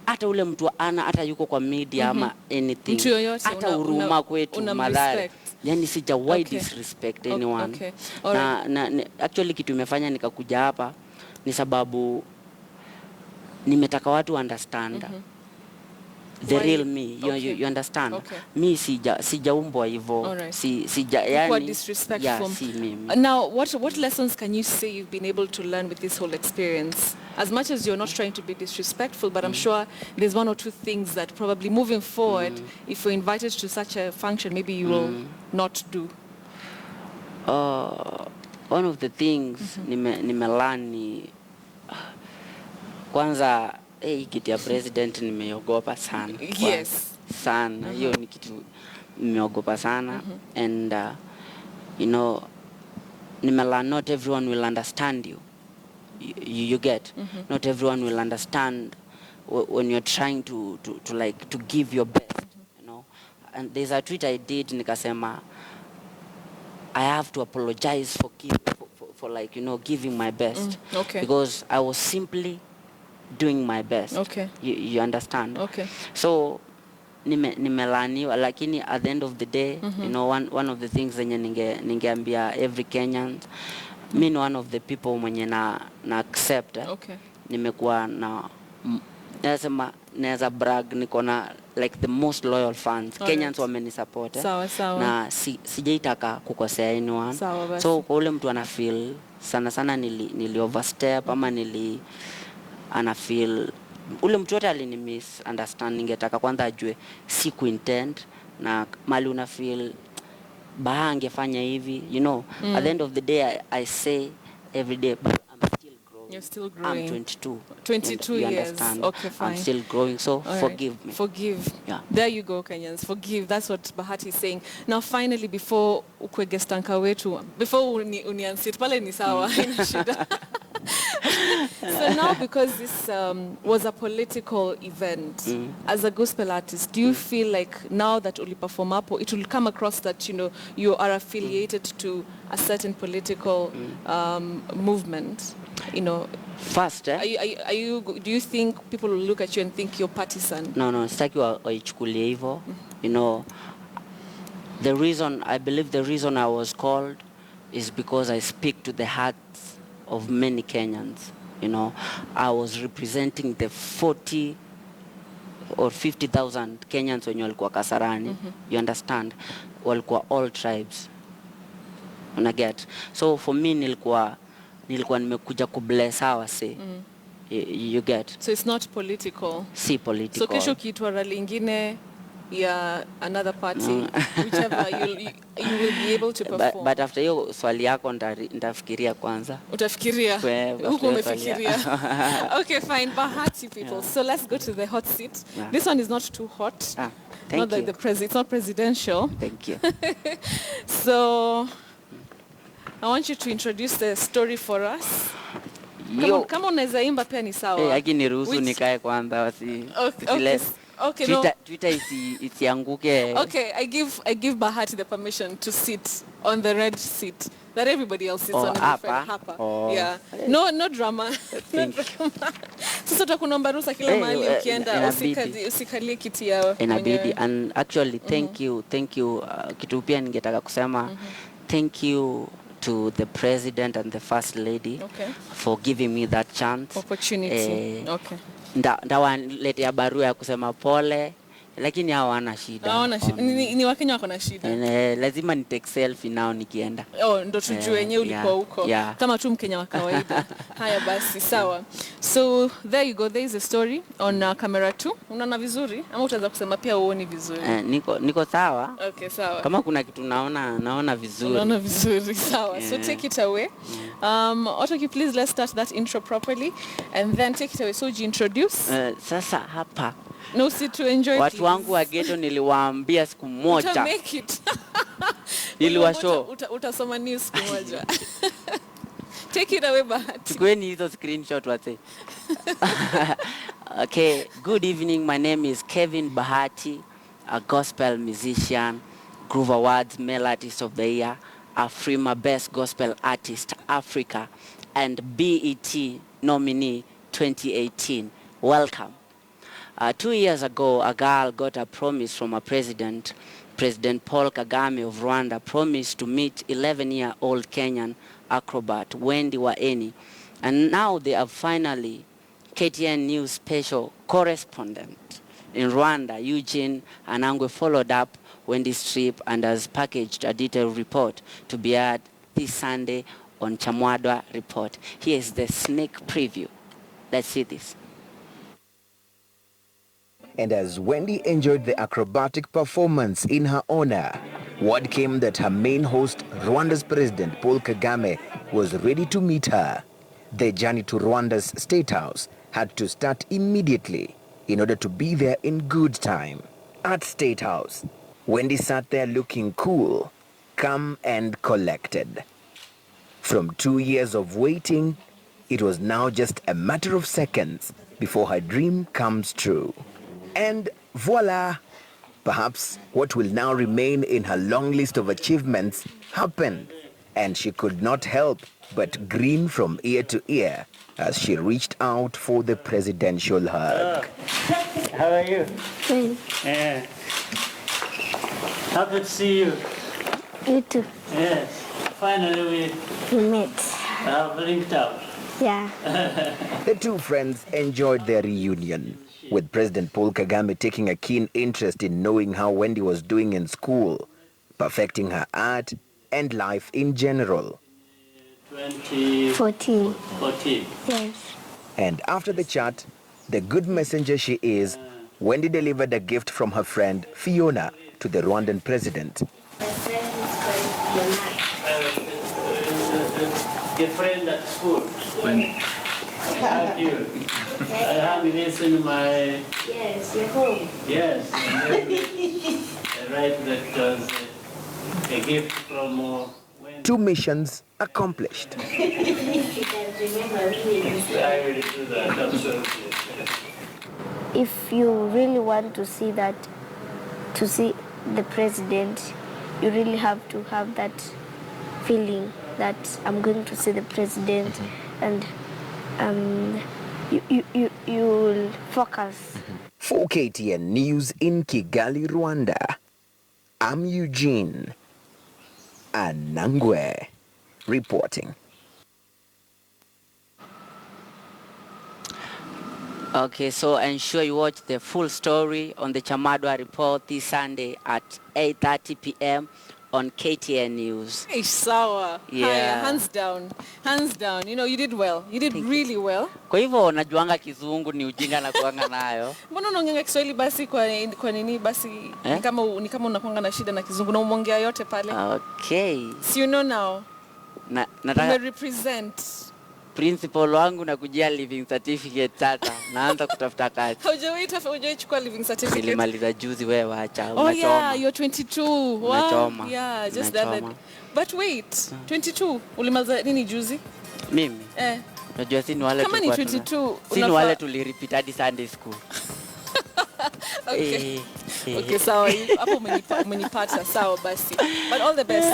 Hata ule mtu hata yuko kwa media ama anything. Hata huruma kwetu madhara. Yani sijawahi disrespect anyone. Na actually kitu imefanya nikakuja hapa ni sababu nimetaka watu understand. The real me, you understand? Okay. Me sijaumbwa hivyo. Yani disrespectful. Si mimi. Now, what lessons can you say you've been able to learn with this whole experience? As much as you're not trying to be disrespectful, but I'm sure there's one or two things that probably moving forward, if you're invited to such a function, maybe you will not do. One of the things nimelearn ni kwanza kiti ya president nimeogopa sana. Yes. Sana. Hiyo ni kitu nimeogopa sana. And nimelearn not everyone will understand you. You get? Not everyone will understand when you're trying to give your best, And there's a tweet I did nikasema I have to apologize for giving my best. Okay. Because I was simply doing my best. Okay. You understand? Okay. So nimelaniwa lakini at the end of the day, one of the things zenye ningeambia every Kenyan, mimi ni one of the people mwenye na accept. Okay. Nimekuwa naweza brag niko na like the most loyal fans. Kenyans wamenisupport. Sawa. Na sijaitaka kukosea anyone. So kwa ule mtu ana feel sana nili overstep ama ana feel ule mtu yote alini misunderstand, ningetaka kwanza ajue si kuintend na mali una feel angefanya hivi, at the end of the day I say every day, but I'm still growing. You're still growing. I'm 22. 22 you years. Understand? Okay, fine. I'm still growing, so forgive me. Forgive. Yeah. There you go, Kenyans. Forgive. That's what Bahati is saying. Now, finally, before ukwe gestanka wetu, before uniansit, pale ni sawa, haina shida. So now, because this was a political event, as a gospel artist, do you feel like now that uli perform up, it will come across that you are affiliated to a certain political movement? First, do you think people will look at you and think you're partisan? No, sitaki waichukulie hivyo. I believe the reason I was called is because I speak to the hearts of many Kenyans. I was representing the 40 or 50,000 Kenyans wenye walikuwa Kasarani. You understand? Walikuwa all tribes. Unaget? So for me nilikuwa nimekuja kubless hawa say. You get? So it's not political. Si political. So kesho kiitwa rally ingine ya another party, whichever you will be able to perform. But after hiyo swali yako nitafikiria kwanza. Utafikiria? Huko umefikiria. Okay, fine. Bahati people. So let's go to the hot seat. Yeah. This one is not too hot. Thank not you. Like it's not presidential. Thank you. So I want you to introduce the story for us. Kama unaweza imba pia ni sawa. Lakini ruhusu nikae kwanza wasi. Okay, Twitter isianguke. Okay, I give Bahati the permission to sit on the red seat that everybody else sits on. Hapa. Yeah. No drama. No drama. Sasa tutakunomba ruhusa kila mahali ukienda usikalie kiti yao. Inabidi. And actually thank you. Kitu pia ningetaka kusema thank you to the president and the first lady for giving me that chance. Opportunity. Okay. Ndawaletea barua ya kusema pole, Lakini hawana shida. Hawana shida. Ni Wakenya wako na shida. Lazima ni take selfie nao nikienda. Ndo tujue wenyewe ulikuwa huko. Kama tu Mkenya wa kawaida. Haya basi, sawa. So there you go, there is a story on camera 2. Unaona vizuri ama utaanza kusema pia uone vizuri? Niko sawa. Okay, sawa. Kama kuna kitu naona vizuri. Unaona vizuri, sawa. So take it away. Otto, please let's start that intro properly and then take it away. So introduce. Sasa hapa. No, si to enjoy. Watu wangu wa ghetto niliwaambia siku moja. Uta make it. Niliwashow. Utasoma news siku moja. Take it away, Bahati. Chukueni hizo screenshot wate. Okay, good evening. My name is Kevin Bahati, a gospel musician, Groove Awards Male Artist of the Year, Afrima Best Gospel Artist Africa, and BET nominee 2018. Welcome. 2 years ago, a girl got a promise from a president. President Paul Kagame of Rwanda promised to meet 11-year-old Kenyan acrobat Wendy Waeni. And now they have finally, KTN News special correspondent in Rwanda, Eugene Anangwe, followed up Wendy's trip and has packaged a detailed report to be aired this Sunday on Chamwadwa Report. Here is the sneak preview. Let's see this. And as Wendy enjoyed the acrobatic performance in her honor, word came that her main host, Rwanda's President Paul Kagame, was ready to meet her. The journey to Rwanda's State House had to start immediately in order to be there in good time. At State House, Wendy sat there looking cool, calm and collected. From 2 years of waiting, it was now just a matter of seconds before her dream comes true. And voila! Perhaps what will now remain in her long list of achievements happened, and she could not help but grin from ear to ear as she reached out for the presidential hug. How are you? Fine. Yeah. Happy to see you. You too. Yes. Finally We met. have linked up. Yeah. The two friends enjoyed their reunion, with President Paul Kagame taking a keen interest in knowing how Wendy was doing in school, perfecting her art and life in general. 14. 14. Yes. And after the chat, the good messenger she is, Wendy delivered a gift from her friend Fiona to the Rwandan president. A friend at school. Have you? I have this in my... Yes, your home. Yes. I write that was a gift from... Two missions accomplished. I will do that, absolutely. If you really want to see that, to see the president, you really have to have that feeling that I'm going to see the president, and you will focus. For KTN News in Kigali, Rwanda, I'm Eugene Anangwe reporting. Okay, so ensure you watch the full story on the Chamadwa Report this Sunday at 8:30 p.m. on KTN News. Hey, sawa. Yeah. Haya, hands down. Hands down. You know, you did well. You did really well. Kwa hivyo najuanga kizungu ni ujinga na kuanga nayo. Mbona unaongea Kiswahili basi kwa nini basi ni kama unakuanga na shida na kizungu na umeongea yote pale? Okay. So you know now. Nataka represent principal wangu na kujia living certificate tata. Naanza kutafuta kazi. Haujawahi chukua living certificate? Nilimaliza juzi, wewe acha. Oh yeah, you're 22. Wow. Unachoma. Yeah, just that. But wait, 22. Ulimaliza nini juzi? Mimi? Unajua si ni wale kama ni 22 si ni wale tulirepeat hadi Sunday school. Okay. Okay, sawa. Hapo umenipata sawa basi. But all the best.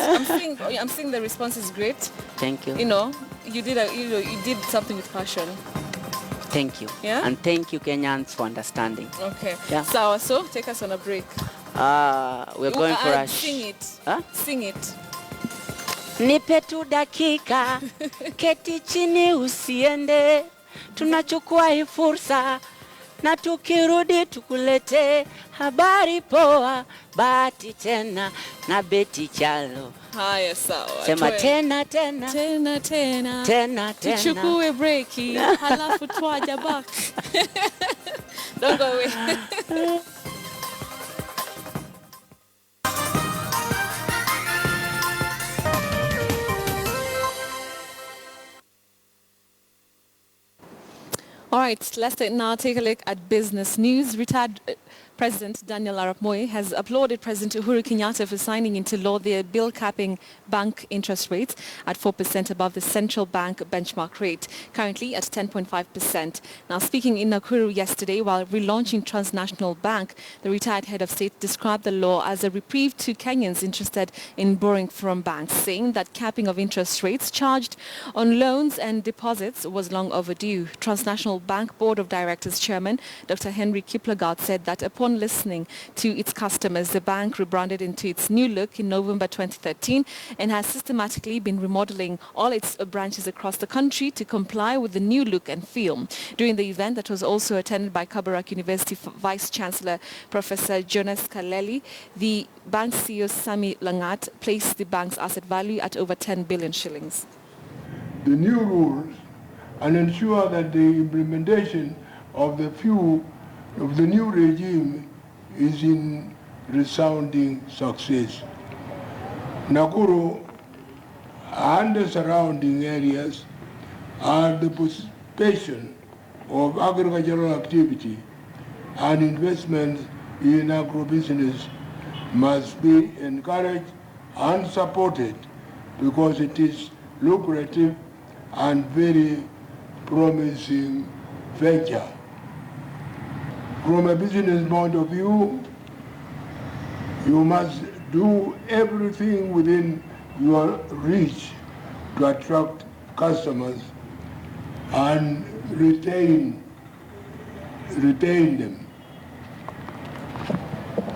I'm seeing the response is great. Thank you. You know, you did something with passion. Thank you. Yeah? And thank you Kenyans for understanding. Okay. Yeah. Sawa, so take us on a break. We're going for a sing it. Huh? Sing it. Nipe tu dakika, keti chini usiende, tunachukua hii fursa, na tukirudi tukulete habari poa. Bahati tena na Betty Kyalo. Haya sawa. Sema tena tena. Tena tena. Tena tena. Tuchukue breaki halafu twaja back. Don't go away. All right, let's now take a look at business news. Retired President Daniel Arap Moi has applauded President Uhuru Kenyatta for signing into law the bill capping bank interest rates at 4% above the central bank benchmark rate, currently at 10.5%. Now, speaking in Nakuru yesterday while relaunching Transnational Bank, the retired head of state described the law as a reprieve to Kenyans interested in borrowing from banks, saying that capping of interest rates charged on loans and deposits was long overdue. Transnational Bank Board of Directors Chairman Dr. Henry Kiplagat said that upon listening to its customers, the bank rebranded into its new look in November 2013 and has systematically been remodeling all its branches across the country to comply with the new look and feel. During the event that was also attended by Kabarak University Vice Chancellor Professor Jonas Kaleli, the bank CEO Sami Langat placed the bank's asset value at over 10 billion shillings. The new rules and ensure that the implementation of the new regime is in resounding success. Nakuru and the surrounding areas are the participation of agricultural activity and investment in agribusiness must be encouraged and supported because it is lucrative and very promising venture. From a business point of view, you must do everything within your reach to attract customers and retain them.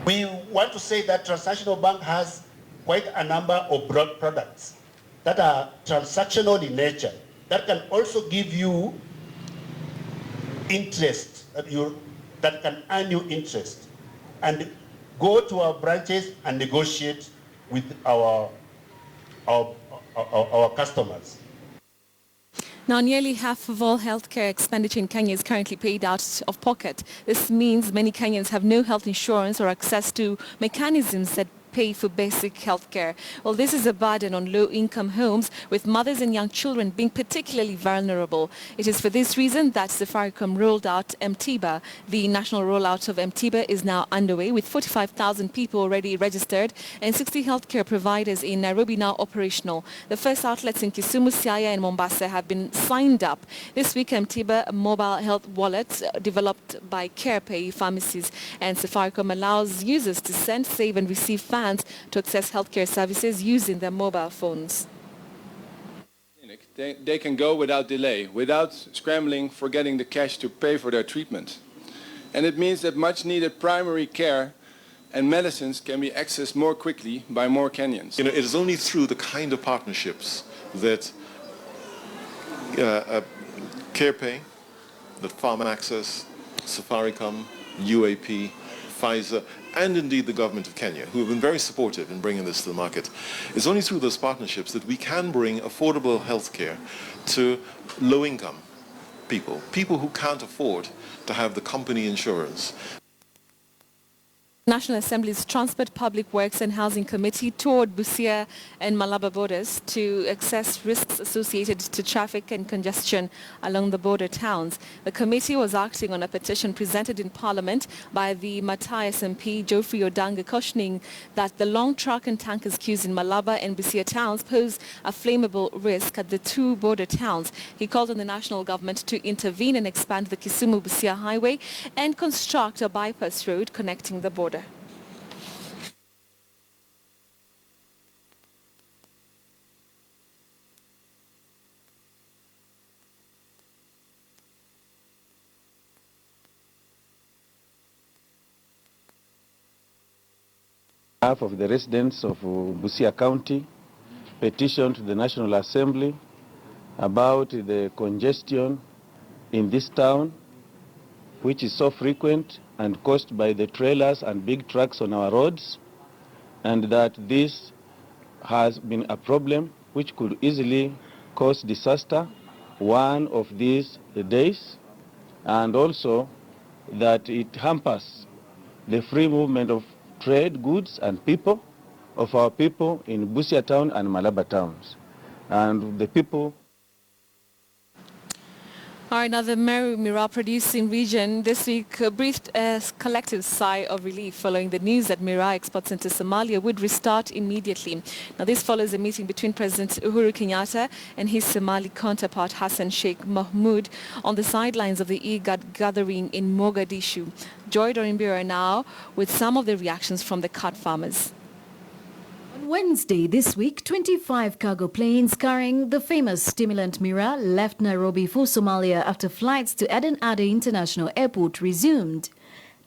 We want to say that Transnational Bank has quite a number of broad products that are transactional in nature, that can also give you interest, that can earn you interest, and go to our branches and negotiate with our customers. Now, nearly half of all healthcare expenditure in Kenya is currently paid out of pocket. This means many Kenyans have no health insurance or access to mechanisms that pay for basic health care. Well, this is a burden on low-income homes, with mothers and young children being particularly vulnerable. It is for this reason that Safaricom rolled out M-TIBA. The national rollout of M-TIBA is now underway, with 45,000 people already registered and 60 healthcare providers in Nairobi now operational. The first outlets in Kisumu, Siaya and Mombasa have been signed up. This week, M-TIBA, a mobile health wallet developed by CarePay pharmacies and Safaricom, allows users to send, save and receive funds to access healthcare services using their mobile phones. They can go without delay, without scrambling for getting the cash to pay for their treatment. And it means that much needed primary care and medicines can be accessed more quickly by more Kenyans. It is only through the kind of partnerships that CarePay, that Farm Access, Safaricom, UAP, Pfizer, and indeed the government of Kenya, who have been very supportive in bringing this to the market. It's only through those partnerships that we can bring affordable health care to low-income people, people who can't afford to have the company insurance. National Assembly's Transport, Public Works and Housing Committee toured Busia and Malaba borders to assess risks associated to traffic and congestion along the border towns. The committee was acting on a petition presented in Parliament by the Matthias MP Geoffrey Odanga, cautioning that the long truck and tankers queues in Malaba and Busia towns pose a flammable risk at the two border towns. He called on the national government to intervene and expand the Kisumu-Busia highway and construct a bypass road connecting the border. Half of the residents of Busia County petitioned to the National Assembly about the congestion in this town which is so frequent and caused by the trailers and big trucks on our roads, and that this has been a problem which could easily cause disaster one of these days, and also that it hampers the free movement of trade, goods, and people of our people in Busia town and Malaba towns. And the people... All right, now the Meru producing region this week breathed a collective sigh of relief following the news that Miraa exports into Somalia would restart immediately. Now this follows a meeting between President Uhuru Kenyatta and his Somali counterpart Hassan Sheikh Mahmoud on the sidelines of the IGAD gathering in Mogadishu. Joy Dorimbira now with some of the reactions from the cut farmers. On Wednesday this week, 25 cargo planes carrying the famous stimulant Miraa left Nairobi for Somalia after flights to Aden Ade International Airport resumed.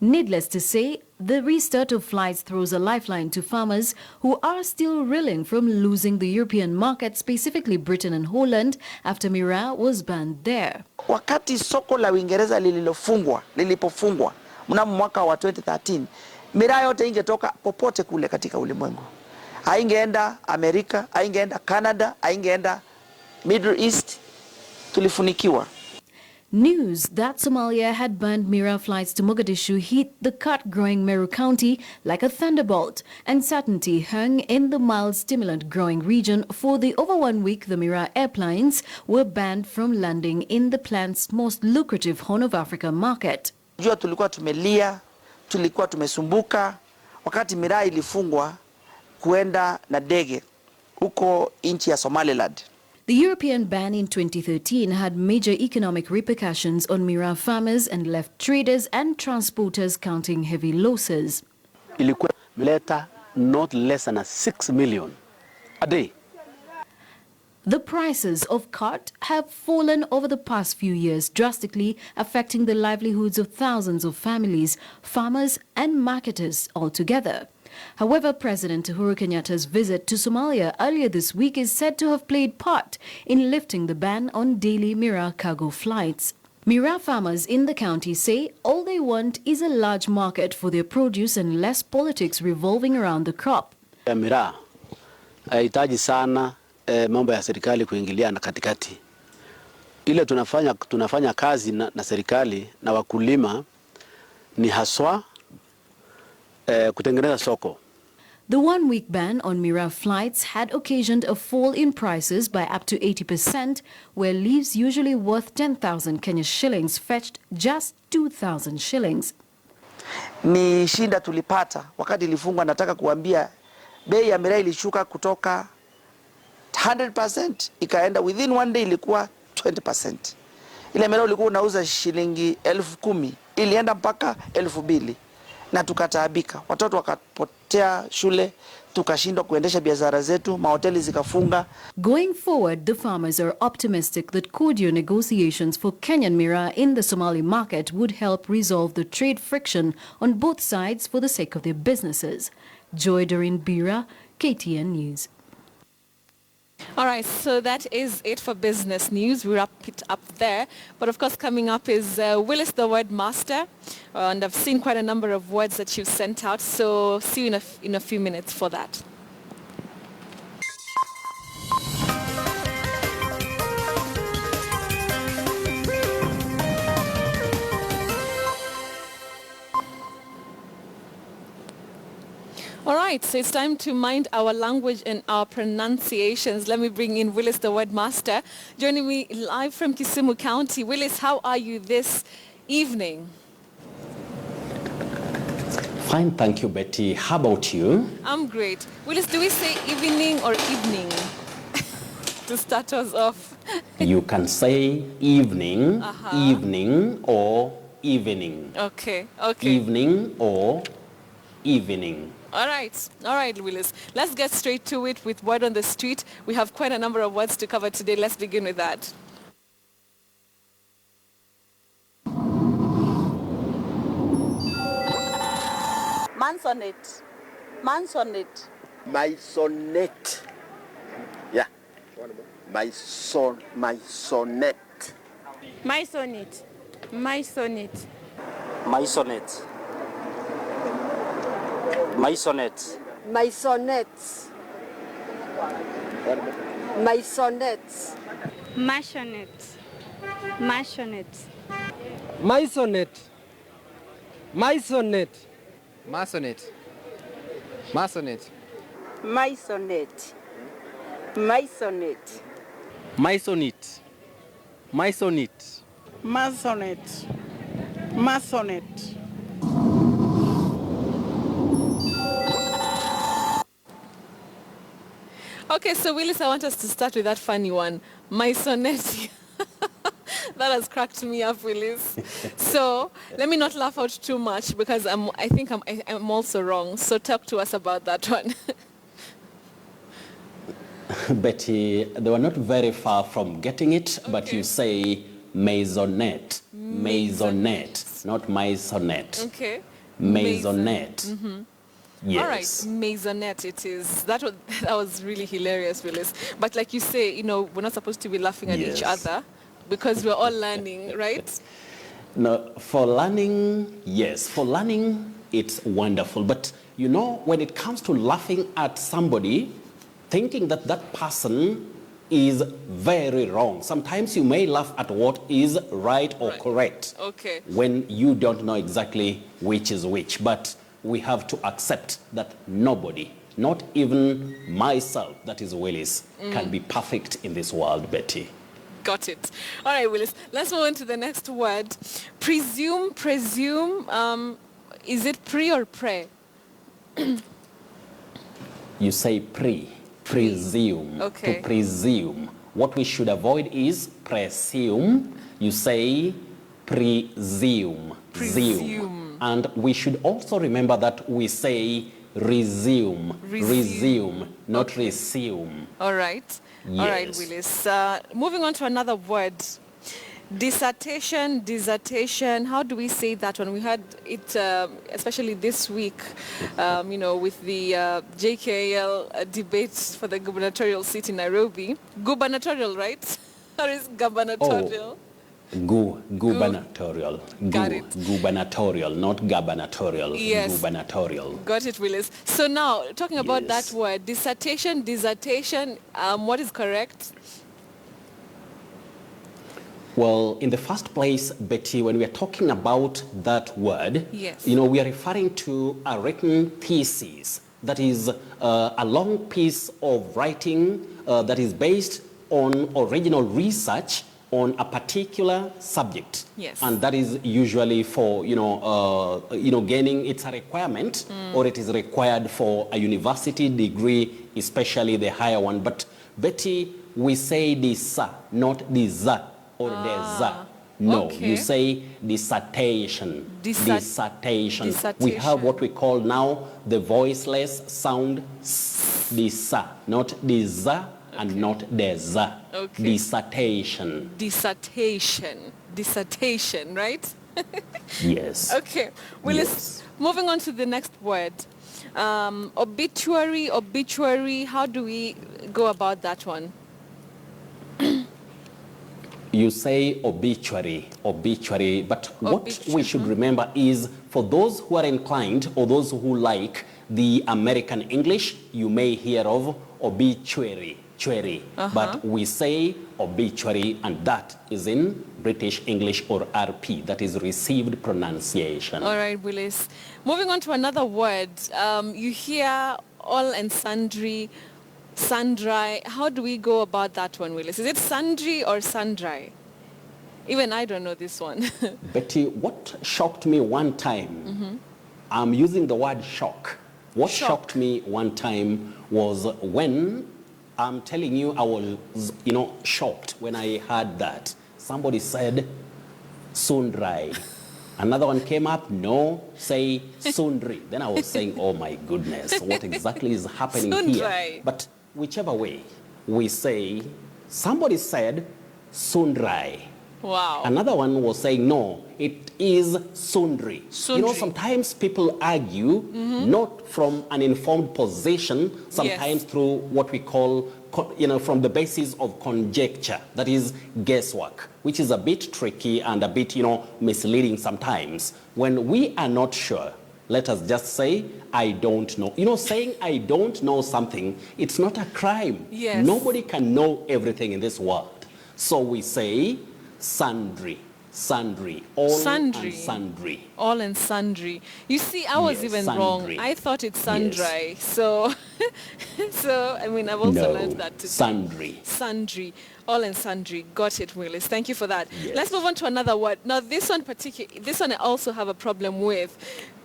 Needless to say, the restart of flights throws a lifeline to farmers who are still reeling from losing the European market, specifically Britain and Holland, after Miraa was banned there. Wakati soko la Uingereza lilipofungwa mnamo mwaka wa 2013, Miraa yote ingetoka popote kule katika ulimwengu. Haingeenda Amerika, haingeenda Canada, haingeenda Middle East, tulifunikiwa. News that Somalia had banned Miraa flights to Mogadishu hit the cut-growing Meru County like a thunderbolt. Uncertainty hung in the mild stimulant-growing region. For the over 1 week, the Miraa airplanes were banned from landing in the plant's most lucrative Horn of Africa market. Jua tulikuwa tumelia, tulikuwa tumesumbuka, wakati Miraa ilifungwa kuenda na ndege huko nchi ya Somaliland. The European ban in 2013 had major economic repercussions on Miraa farmers and left traders and transporters counting heavy losses. Ilikuwa leta not less than 6 million a day. The prices of cod have fallen over the past few years, drastically affecting the livelihoods of thousands of families, farmers and marketers altogether. However, President Uhuru Kenyatta's visit to Somalia earlier this week is said to have played part in lifting the ban on daily Miraa cargo flights. Miraa farmers in the county say all they want is a large market for their produce and less politics revolving around the crop. Miraa haihitaji sana mambo ya serikali kuingiliana katikati. Ile tunafanya kazi na serikali na wakulima ni haswa kutengeneza soko. The 1 week ban on Miraa flights had occasioned a fall in prices by up to 80%, where leaves usually worth 10,000 Kenya shillings fetched just 2,000 shillings. Ni shinda tulipata wakati ilifungwa. Nataka kuambia bei ya Miraa ilishuka kutoka 100% ikaenda within 1 day ilikuwa 20%. Ile Miraa ulikuwa unauza shilingi 10,000 ilienda mpaka 2,000. Na tukataabika, watoto wakapotea shule, tukashindwa kuendesha biashara zetu, mahoteli zikafunga. Going forward, the farmers are optimistic that cordial negotiations for Kenyan Miraa in the Somali market would help resolve the trade friction on both sides for the sake of their businesses. Joy Dorimbira, KTN News. All right, so that is it for business news. We wrap it up there. But of course, coming up is Willis the Word Master. And I've seen quite a number of words that you've sent out. So see you in a few minutes for that. All right, so it's time to mind our language and our pronunciations. Let me bring in Willis, the Word Master, joining me live from Kisumu County. Willis, how are you this evening? Fine, thank you, Betty. How about you? I'm great. Willis, do we say evening or evening to start us off? You can say evening, evening, or evening. Okay, okay. Evening or evening. All right, Willis. Let's get straight to it with Word on the Street. We have quite a number of words to cover today. Let's begin with that. Mansonnet. Mansonnet. Maisonnet. Yeah. Maisonnet. Maisonnet. Maisonnet. Maisonette. Maisonette. Maisonette. Maisonette. Maisonette. Maisonette. Maisonette. Maisonette. Maisonette. Maisonette. Maisonette. Maisonette. Maisonette. Maisonette. Maisonette. Maisonette. Okay, so Willis, I want us to start with that funny one. Maisonette. That has cracked me up, Willis. So let me not laugh out too much because I think I'm also wrong. So talk to us about that one. Betty, they were not very far from getting it, okay. But you say maisonette. Maisonette, not maisonette. Okay. Maisonette. Mm-hmm. Yes. All right, maisonette it is. That was really hilarious, Willis. But like you say, you know, we're not supposed to be laughing at each other because we're all learning, right? No, for learning, yes. For learning, it's wonderful. But, you know, when it comes to laughing at somebody, thinking that that person is very wrong. Sometimes you may laugh at what is right or correct. Okay. When you don't know exactly which is which. But we have to accept that nobody, not even myself, that is Willis, can be perfect in this world, Betty. Got it. All right, Willis. Let's move on to the next word. Presume. Is it pre or pre? You say presume. Okay. To presume. What we should avoid is presume. You say presume. Presume. And we should also remember that we say resume. Resume, not resume. All right. Yes. All right, Willis. Moving on to another word. Dissertation. How do we say that one? We had it, especially this week, you know, with the JKL debate for the gubernatorial seat in Nairobi. Gubernatorial, right? Or is gubernatorial? Gubernatorial. Got it. Gubernatorial, not gubernatorial. Yes. Gubernatorial. Got it, Willis. So now, talking about that word, dissertation, what is correct? Well, in the first place, Betty, when we are talking about that word, yes. You know, we are referring to a written thesis. That is a long piece of writing that is based on original research on a particular subject. Yes. And that is usually for, gaining, it's a requirement or it is required for a university degree, especially the higher one. But Betty, we say disa, not disa or desa. No, okay. You say dissertation. Dissertation. We have what we call now the voiceless sound disa, not disa. And not desa. Okay. Dissertation. Dissertation, right? Yes. Okay. Well, let's moving on to the next word. Obituary. How do we go about that one? You say obituary, but what we should remember is for those who are inclined or those who like the American English, you may hear of obituary. But we say obituary, and that is in British English or RP, that is received pronunciation. All right, Willis. Moving on to another word. You hear all and sundry, sundry. How do we go about that one, Willis? Is it sundry or sundry? Even I don't know this one. Betty, what shocked me one time, I'm using the word shock. What shocked me one time was when, I'm telling you, I was, shocked when I heard that. Somebody said, sundry. Another one came up, no, say sundry. Then I was saying, oh my goodness, what exactly is happening here? But whichever way we say, somebody said sundry. Wow. Another one was saying, no, it is sundry. You know, sometimes people argue not from an informed position, sometimes through what we call, you know, from the basis of conjecture, that is guesswork, which is a bit tricky and a bit, you know, misleading sometimes. When we are not sure, let us just say, I don't know. You know, saying I don't know something, it's not a crime. Yes. Nobody can know everything in this world. So we say sundry, sundry, all Sundry. and sundry. All and sundry. You see, I was Yes, even sundry. wrong. I thought it's sundry. So, I mean, I've also learned that today. Sundry. Sundry. All and sundry. Got it, Willis. Thank you for that. Let's move on to another word. Now, this one I also have a problem with.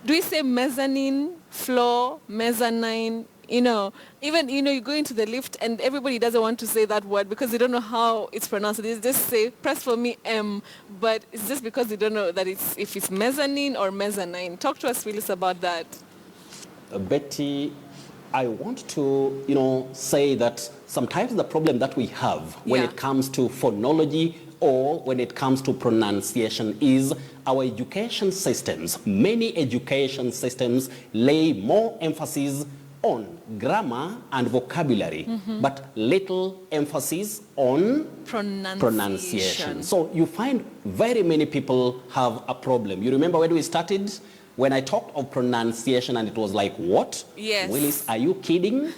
Do we say mezzanine, floor, mezzanine? You know, even, you know, you go into the lift and everybody doesn't want to say that word because they don't know how it's pronounced. They just say, press for me M, but it's just because they don't know that if it's mezzanine or mezzanine. Talk to us, Willis, about that. Betty, I want to, you know, say that sometimes the problem that we have when it comes to phonology or when it comes to pronunciation is our education systems. Many education systems lay more emphasis on grammar and vocabulary, but little emphasis on pronunciation. So you find very many people have a problem. You remember when we started, when I talked of pronunciation and it was like, what? Yes. Willis, are you kidding?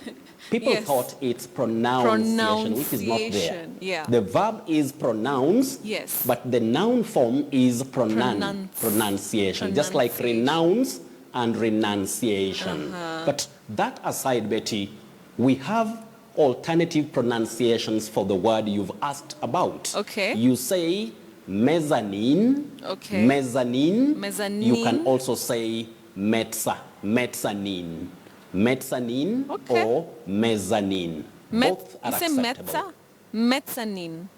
People thought it's pronunciation, which is not there. Yeah. The verb is pronounce, but the noun form is pronunciation, just like renounce and renunciation. But that aside, Betty, we have alternative pronunciations for the word you've asked about. Okay. You say mezzanine. Okay. Mezzanine. Mezzanine. You can also say mezzanine. Mezzanine or mezzanine. Both are acceptable. Mezzanine.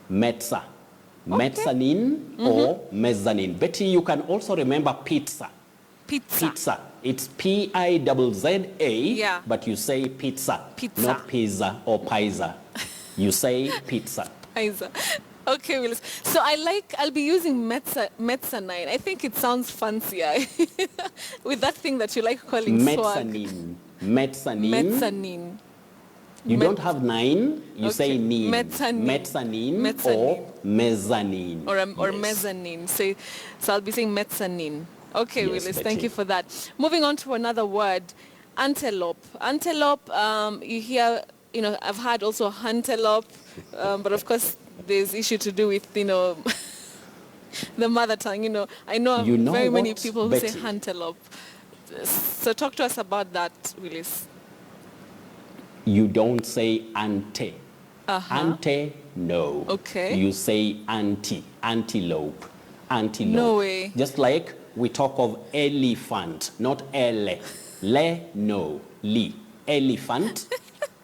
Mezzanine or mezzanine. Betty, you can also remember pizza. Pizza. It's P-I-Z-Z-A, but you say pizza, not pizza or pizza. You say pizza. Pizza. Okay, Willis. So I'll be using mezzanine. I think it sounds fancier with that thing that you like calling mezzanine. Mezzanine. Mezzanine. You don't have nine, you say nine. Mezzanine. Or mezzanine. Or mezzanine. So I'll be saying mezzanine. Okay, Willis, Betty. thank you for that. Moving on to another word, antelope. Antelope, you hear, you know, I've had also antelope, but of course there's issue to do with, you know, the mother tongue. You know, I know, very many people who Betty? say antelope. So talk to us about that, Willis. You don't say ante. Ante, no. Okay. You say antelope. No way. Just like we talk of elephant, not ele. Le, no. Li. Elephant,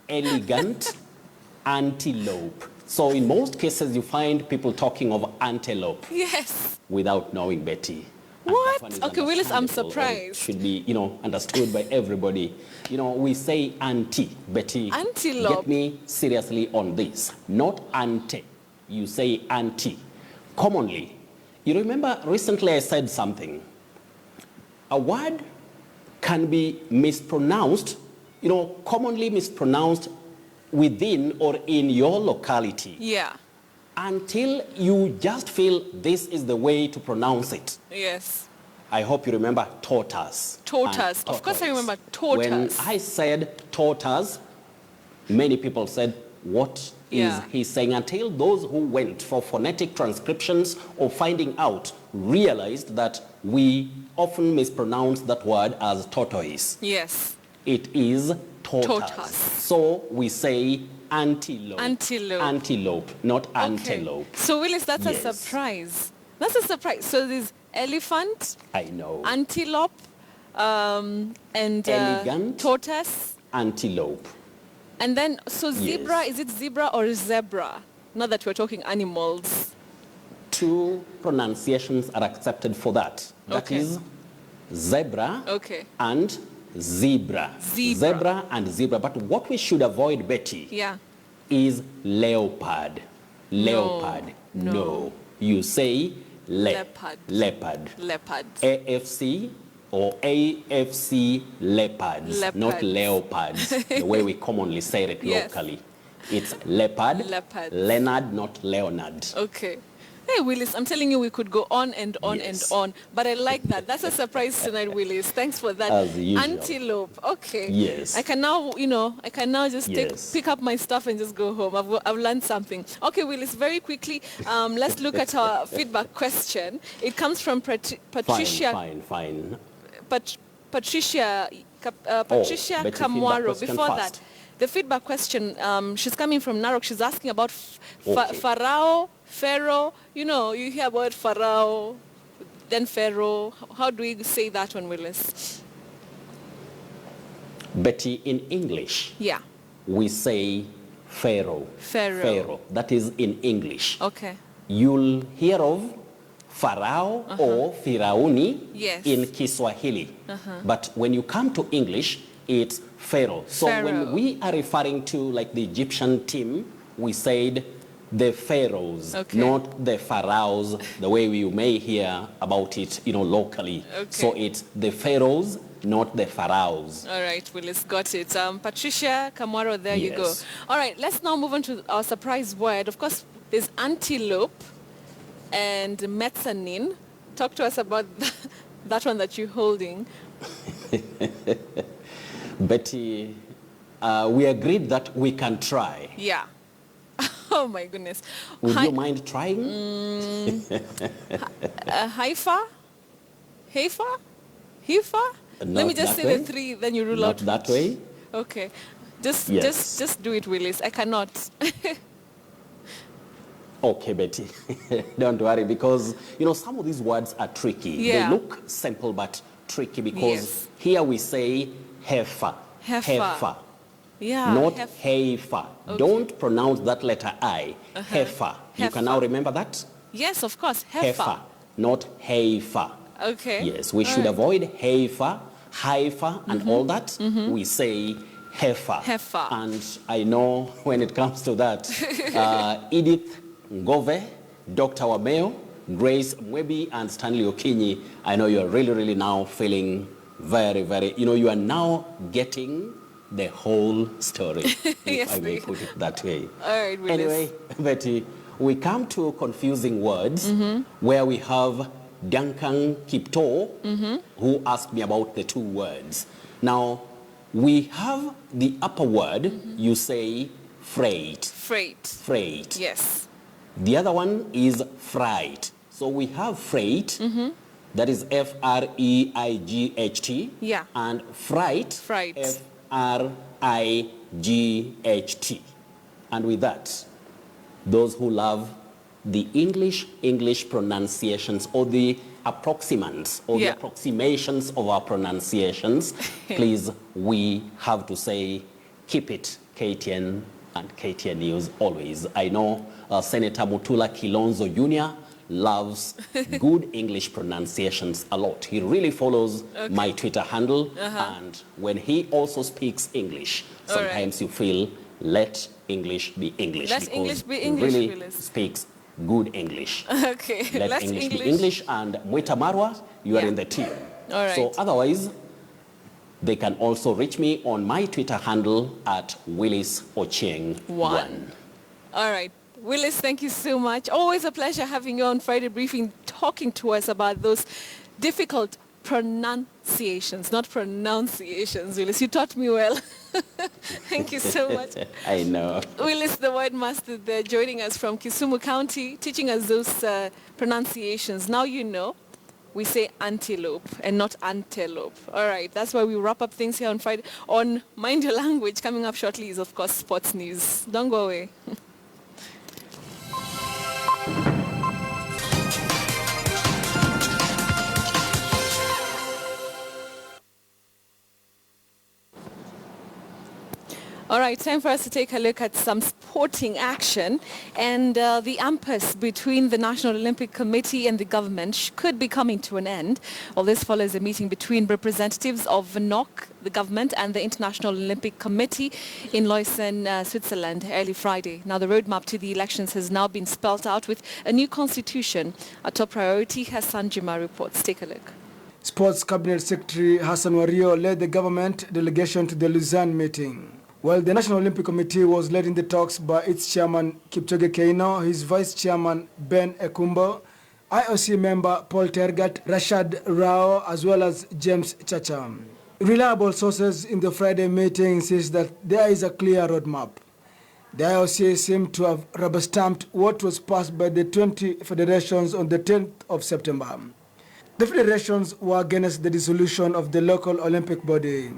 elegant, antelope. So in most cases, you find people talking of antelope. Yes. Without knowing, Betty. What? Okay, Willis, I'm surprised. It should be, you know, understood by everybody. You know, we say Betty. Antelope. Get me seriously on this. Not ante. You say anti. Commonly. You remember recently I said something. A word can be mispronounced, you know, commonly mispronounced within or in your locality. Yeah. Until you just feel this is the way to pronounce it. Yes. I hope you remember tortoise. Tortoise. Of course I remember tortoise. When I said tortoise, many people said, what is he saying? Until those who went for phonetic transcriptions or finding out realized that we often mispronounce that word as tortoise. Yes. It is tortoise. So we say antelope. Antelope, not antelope. So Willis, that's a surprise. That's a surprise. So there's elephant. I know. Antelope, and elegant. Tortoise. Antelope. And then, so zebra, is it zebra or zebra? Not that we're talking animals. Two pronunciations are accepted for that. That is zebra and zebra. Zebra and zebra. But what we should avoid, Betty, is leopard. Leopard. No. You say Leopard. Leopard. Leopards. AFC or AFC leopards, not leopards, the way we commonly say it Yes. locally. It's leopard, Leopards. Leonard, not Leonard. Okay. Hey, Willis, I'm telling you we could go on and on and on, but I like that. That's a surprise tonight, Willis. Thanks for that. As usual. Antelope. Okay. Yes. I can now, just pick up my stuff and just go home. I've learned something. Okay, Willis, very quickly, let's look at our feedback question. It comes from Patricia. Fine. Patricia Betty, Kamwaro. feedback Before question that, first. the feedback question, she's coming from Narok. She's asking about Okay. Pharaoh. You hear about Pharaoh, then Pharaoh. How do we say that one, Willis? Betty, in English, Yeah. we say Pharaoh. Pharaoh. That is in English. Okay. You'll hear of Pharaoh or Firauni Yes. in Kiswahili. Uh-huh. But when you come to English, it's Pharaoh. So Pharaoh. when we are referring to like the Egyptian team, we said the pharaohs, Okay. not the pharaohs, the way we may hear about it, locally. Okay. So it's the pharaohs, not the pharaohs. All right, Willis, got it. Patricia Kamwaro, there you go. Yes. All right, let's now move on to our surprise word. Of course, there's antelope and mezzanine. Talk to us about that one that you're holding. Betty, we agreed that we can try. Yeah. Oh my goodness. Would you mind trying? Haifa? Heifa? Heifa? Let Not me just that say way. the three, then you rule Not out. that way. Okay. Just do it, Willis. I cannot. Okay, Betty. Don't worry, because some of these words are tricky. Yeah. They look simple but tricky because Yes. here we say heifer. Heifer. Yeah. Not heifer. heifer. Okay. Don't pronounce that letter I. Uh-huh. Heifer. You Heifer. can now remember that? Yes, of course. Heifer. Not heifer. Okay. Yes, we All should right. avoid heifer, and all that. We say heifer. Heifer. And I know when it comes to that, Edith Ngove, Dr. Wameo, Grace Mwebi, and Stanley Okinyi, I know you're really, really now feeling very, very, you are now getting the whole story, Yes, if I may we- put it that way. All right, Willis. Anyway, Betty, we come to confusing words where we have Duncan Kipto, who asked me about the two words. Now, we have the upper word, you say freight. Freight. Yes. The other one is fright. So we have freight, that is F-R-E-I-G-H-T. Yeah. And fright, Fright. F-R-I-G-H-T. And with that, those who love the English pronunciations or the approximants or the Yeah. approximations of our pronunciations, please, we have to say, keep it KTN and KTN News always. I know Senator Mutula Kilonzo Jr. loves good English pronunciations a lot. He really follows Okay. my Twitter handle, and when he also speaks English, All right. sometimes you feel, let English be English. Let because English be he English, really Willis. speaks good English. Okay. Let Let's English be English, and Mwita Marwa, you are Yeah. in the team. All right. So otherwise, they can also reach me on my Twitter handle at Willis Ochieng 1. All right. Willis, thank you so much. Always a pleasure having you on Friday Briefing, talking to us about those difficult pronunciations, not pronunciations. Willis, you taught me well. Thank you so much. I know. Willis, the word master there, joining us from Kisumu County, teaching us those pronunciations. Now you know. We say antelope and not antelope. All right, that's why we wrap up things here on Friday. On Mind Your Language, coming up shortly is, of course, sports news. Don't go away. All right, time for us to take a look at some sports supporting action, and the impasse between the National Olympic Committee and the government could be coming to an end. Well, this follows a meeting between representatives of NOC, the government, and the International Olympic Committee in Lausanne, Switzerland, early Friday. Now, the roadmap to the elections has now been spelled out with a new constitution. Our top priority, Hassan Juma reports. Take a look. Sports Cabinet Secretary Hassan Wario led the government delegation to the Lausanne meeting. While the National Olympic Committee was led in the talks by its chairman Kipchoge Keino, his vice chairman Ben Ekumbo, IOC member Paul Tergat, Rashad Rao, as well as James Chacha. Reliable sources in the Friday meeting insist that there is a clear roadmap. The IOC seemed to have rubber-stamped what was passed by the 20 federations on the 10th of September. The federations were against the dissolution of the local Olympic body.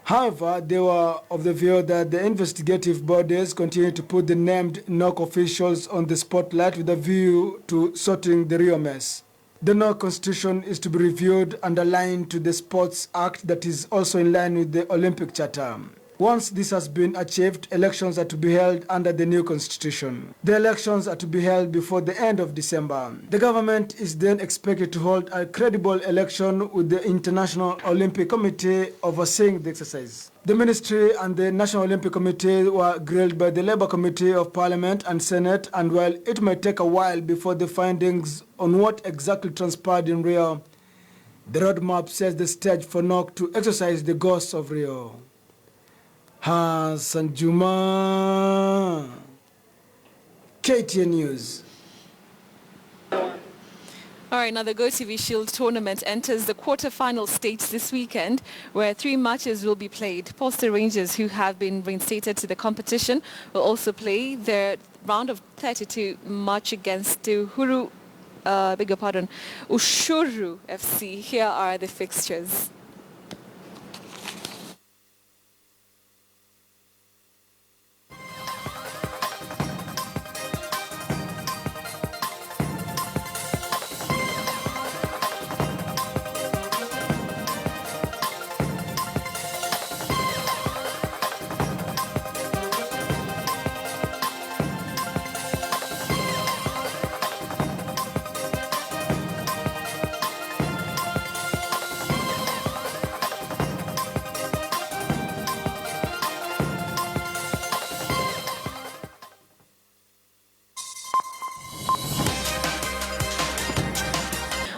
However, they were of the view that the investigative bodies continue to put the named NOC officials on the spotlight with a view to sorting the real mess. The NOC constitution is to be reviewed and aligned to the Sports Act that is also in line with the Olympic Charter. Once this has been achieved, elections are to be held under the new constitution. The elections are to be held before the end of December. The government is then expected to hold a credible election with the International Olympic Committee overseeing the exercise. The ministry and the National Olympic Committee were grilled by the Labour Committee of Parliament and Senate, and while it may take a while before the findings on what exactly transpired in Rio, the roadmap sets the stage for NOC to exercise the ghosts of Rio. Hassan Juma, KTN News. All right, now the GoTV Shield tournament enters the quarter-final stage this weekend, where 3 matches will be played. Polster Rangers, who have been reinstated to the competition, will also play their round of 32 match against Ushuru FC. Here are the fixtures.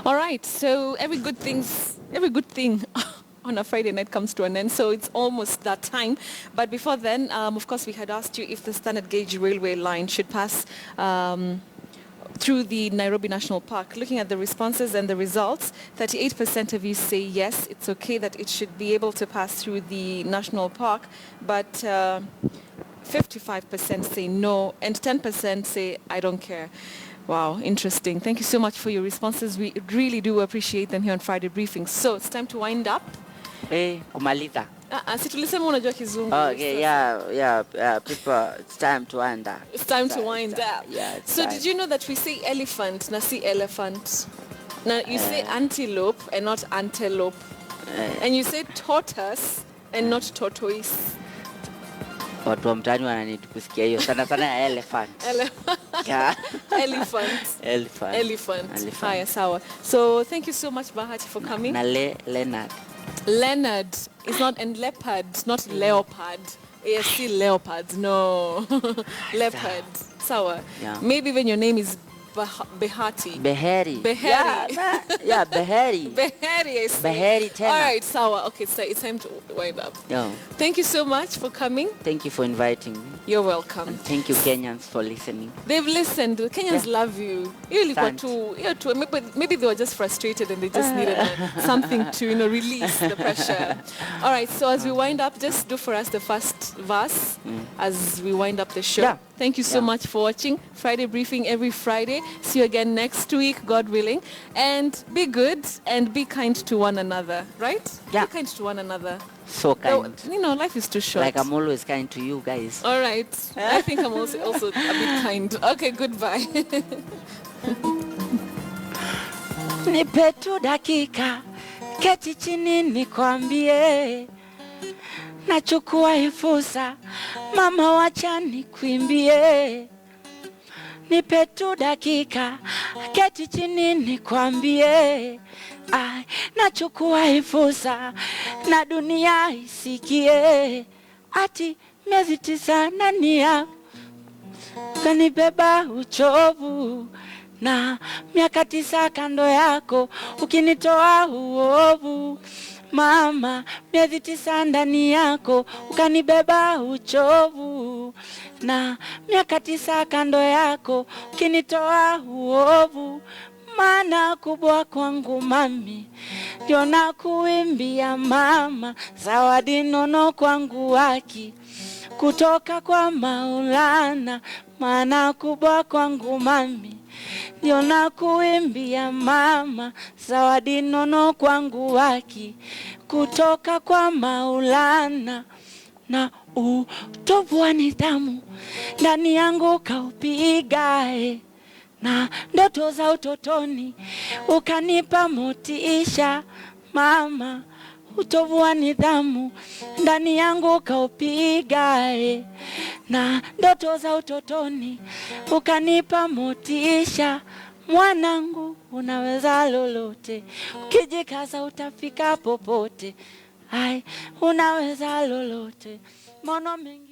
All right, so every good thing on a Friday night comes to an end, so it's almost that time. But before then, of course, we had asked you if the standard gauge railway line should pass through the Nairobi National Park. Looking at the responses and the results, 38% of you say yes, it's okay that it should be able to pass through the National Park, but 55% say no, and 10% say I don't care. Wow, interesting. Thank you so much for your responses. We really do appreciate them here on Friday Briefing. So it's time to wind up. Kumaliza. Si tulisema unajua Kizungu. Okay, yeah, people, it's time to wind up. It's time to wind up. Yeah, so time. Did you know that we say elephant, na si elephant? Now you say antelope and not antelope. And you say tortoise and not tortoise. Watu wa mtaani wananid kusikia hiyo sana ya elephant. Yeah. Elephant. Haya, sawa. So thank you so much, Bahati, for coming. Na Leonard. Leonard is not, and leopard, not leopard. ASC leopards, no. Leopard. Sawa. Yeah. Maybe when your name is Behati. Beheri. Yeah, Beheri. Beheri, I see. Beheri tena. All right, sawa. Okay, so it's time to wind up. Yeah. Thank you so much for coming. Thank you for inviting me. You're welcome. And thank you, Kenyans, for listening. They've listened. The Kenyans love you. Maybe they were just frustrated and they just needed something to release the pressure. All right, so as we wind up, just do for us the first verse as we wind up the show. Yeah. Thank you so much for watching Friday Briefing every Friday. See you again next week, God willing. And be good and be kind to one another, right? Yeah. Be kind to one another. So kind. So, life is too short. Like I'm always kind to you guys. All right. I think I'm also a bit kind. Okay, goodbye. Nipe tu dakika, keti chini nikwambie, nachukua ifusa, mama wacha nikuimbie. Nipe tu dakika, keti chini nikwambie. Ai, nachukua ifusa, na dunia isikie. Ati miezi 9 ndani yako, kanibeba uchovu. Na miaka 9 kando yako, ukinitoa uovu. Mama, miezi 9 ndani yako, ukanibeba uchovu. Na miaka 9 kando yako, ukinitoa uovu. Maana kubwa kwangu mami, ndio nakuimbia mama. Zawadi nono kwangu haki, kutoka kwa Maulana. Maana kubwa kwangu mami, ndio nakuimbia mama. Zawadi nono kwangu haki, kutoka kwa Maulana. Na utovu wa nidhamu ndani yangu kaupigae. Na ndoto za utotoni ukanipa motisha mama. Utovu wa nidhamu ndani yangu kaupigae. Na ndoto za utotoni ukanipa motisha. Mwanangu, unaweza lolote, ukijikaza utafika popote. Ai, unaweza lolote, mono mengi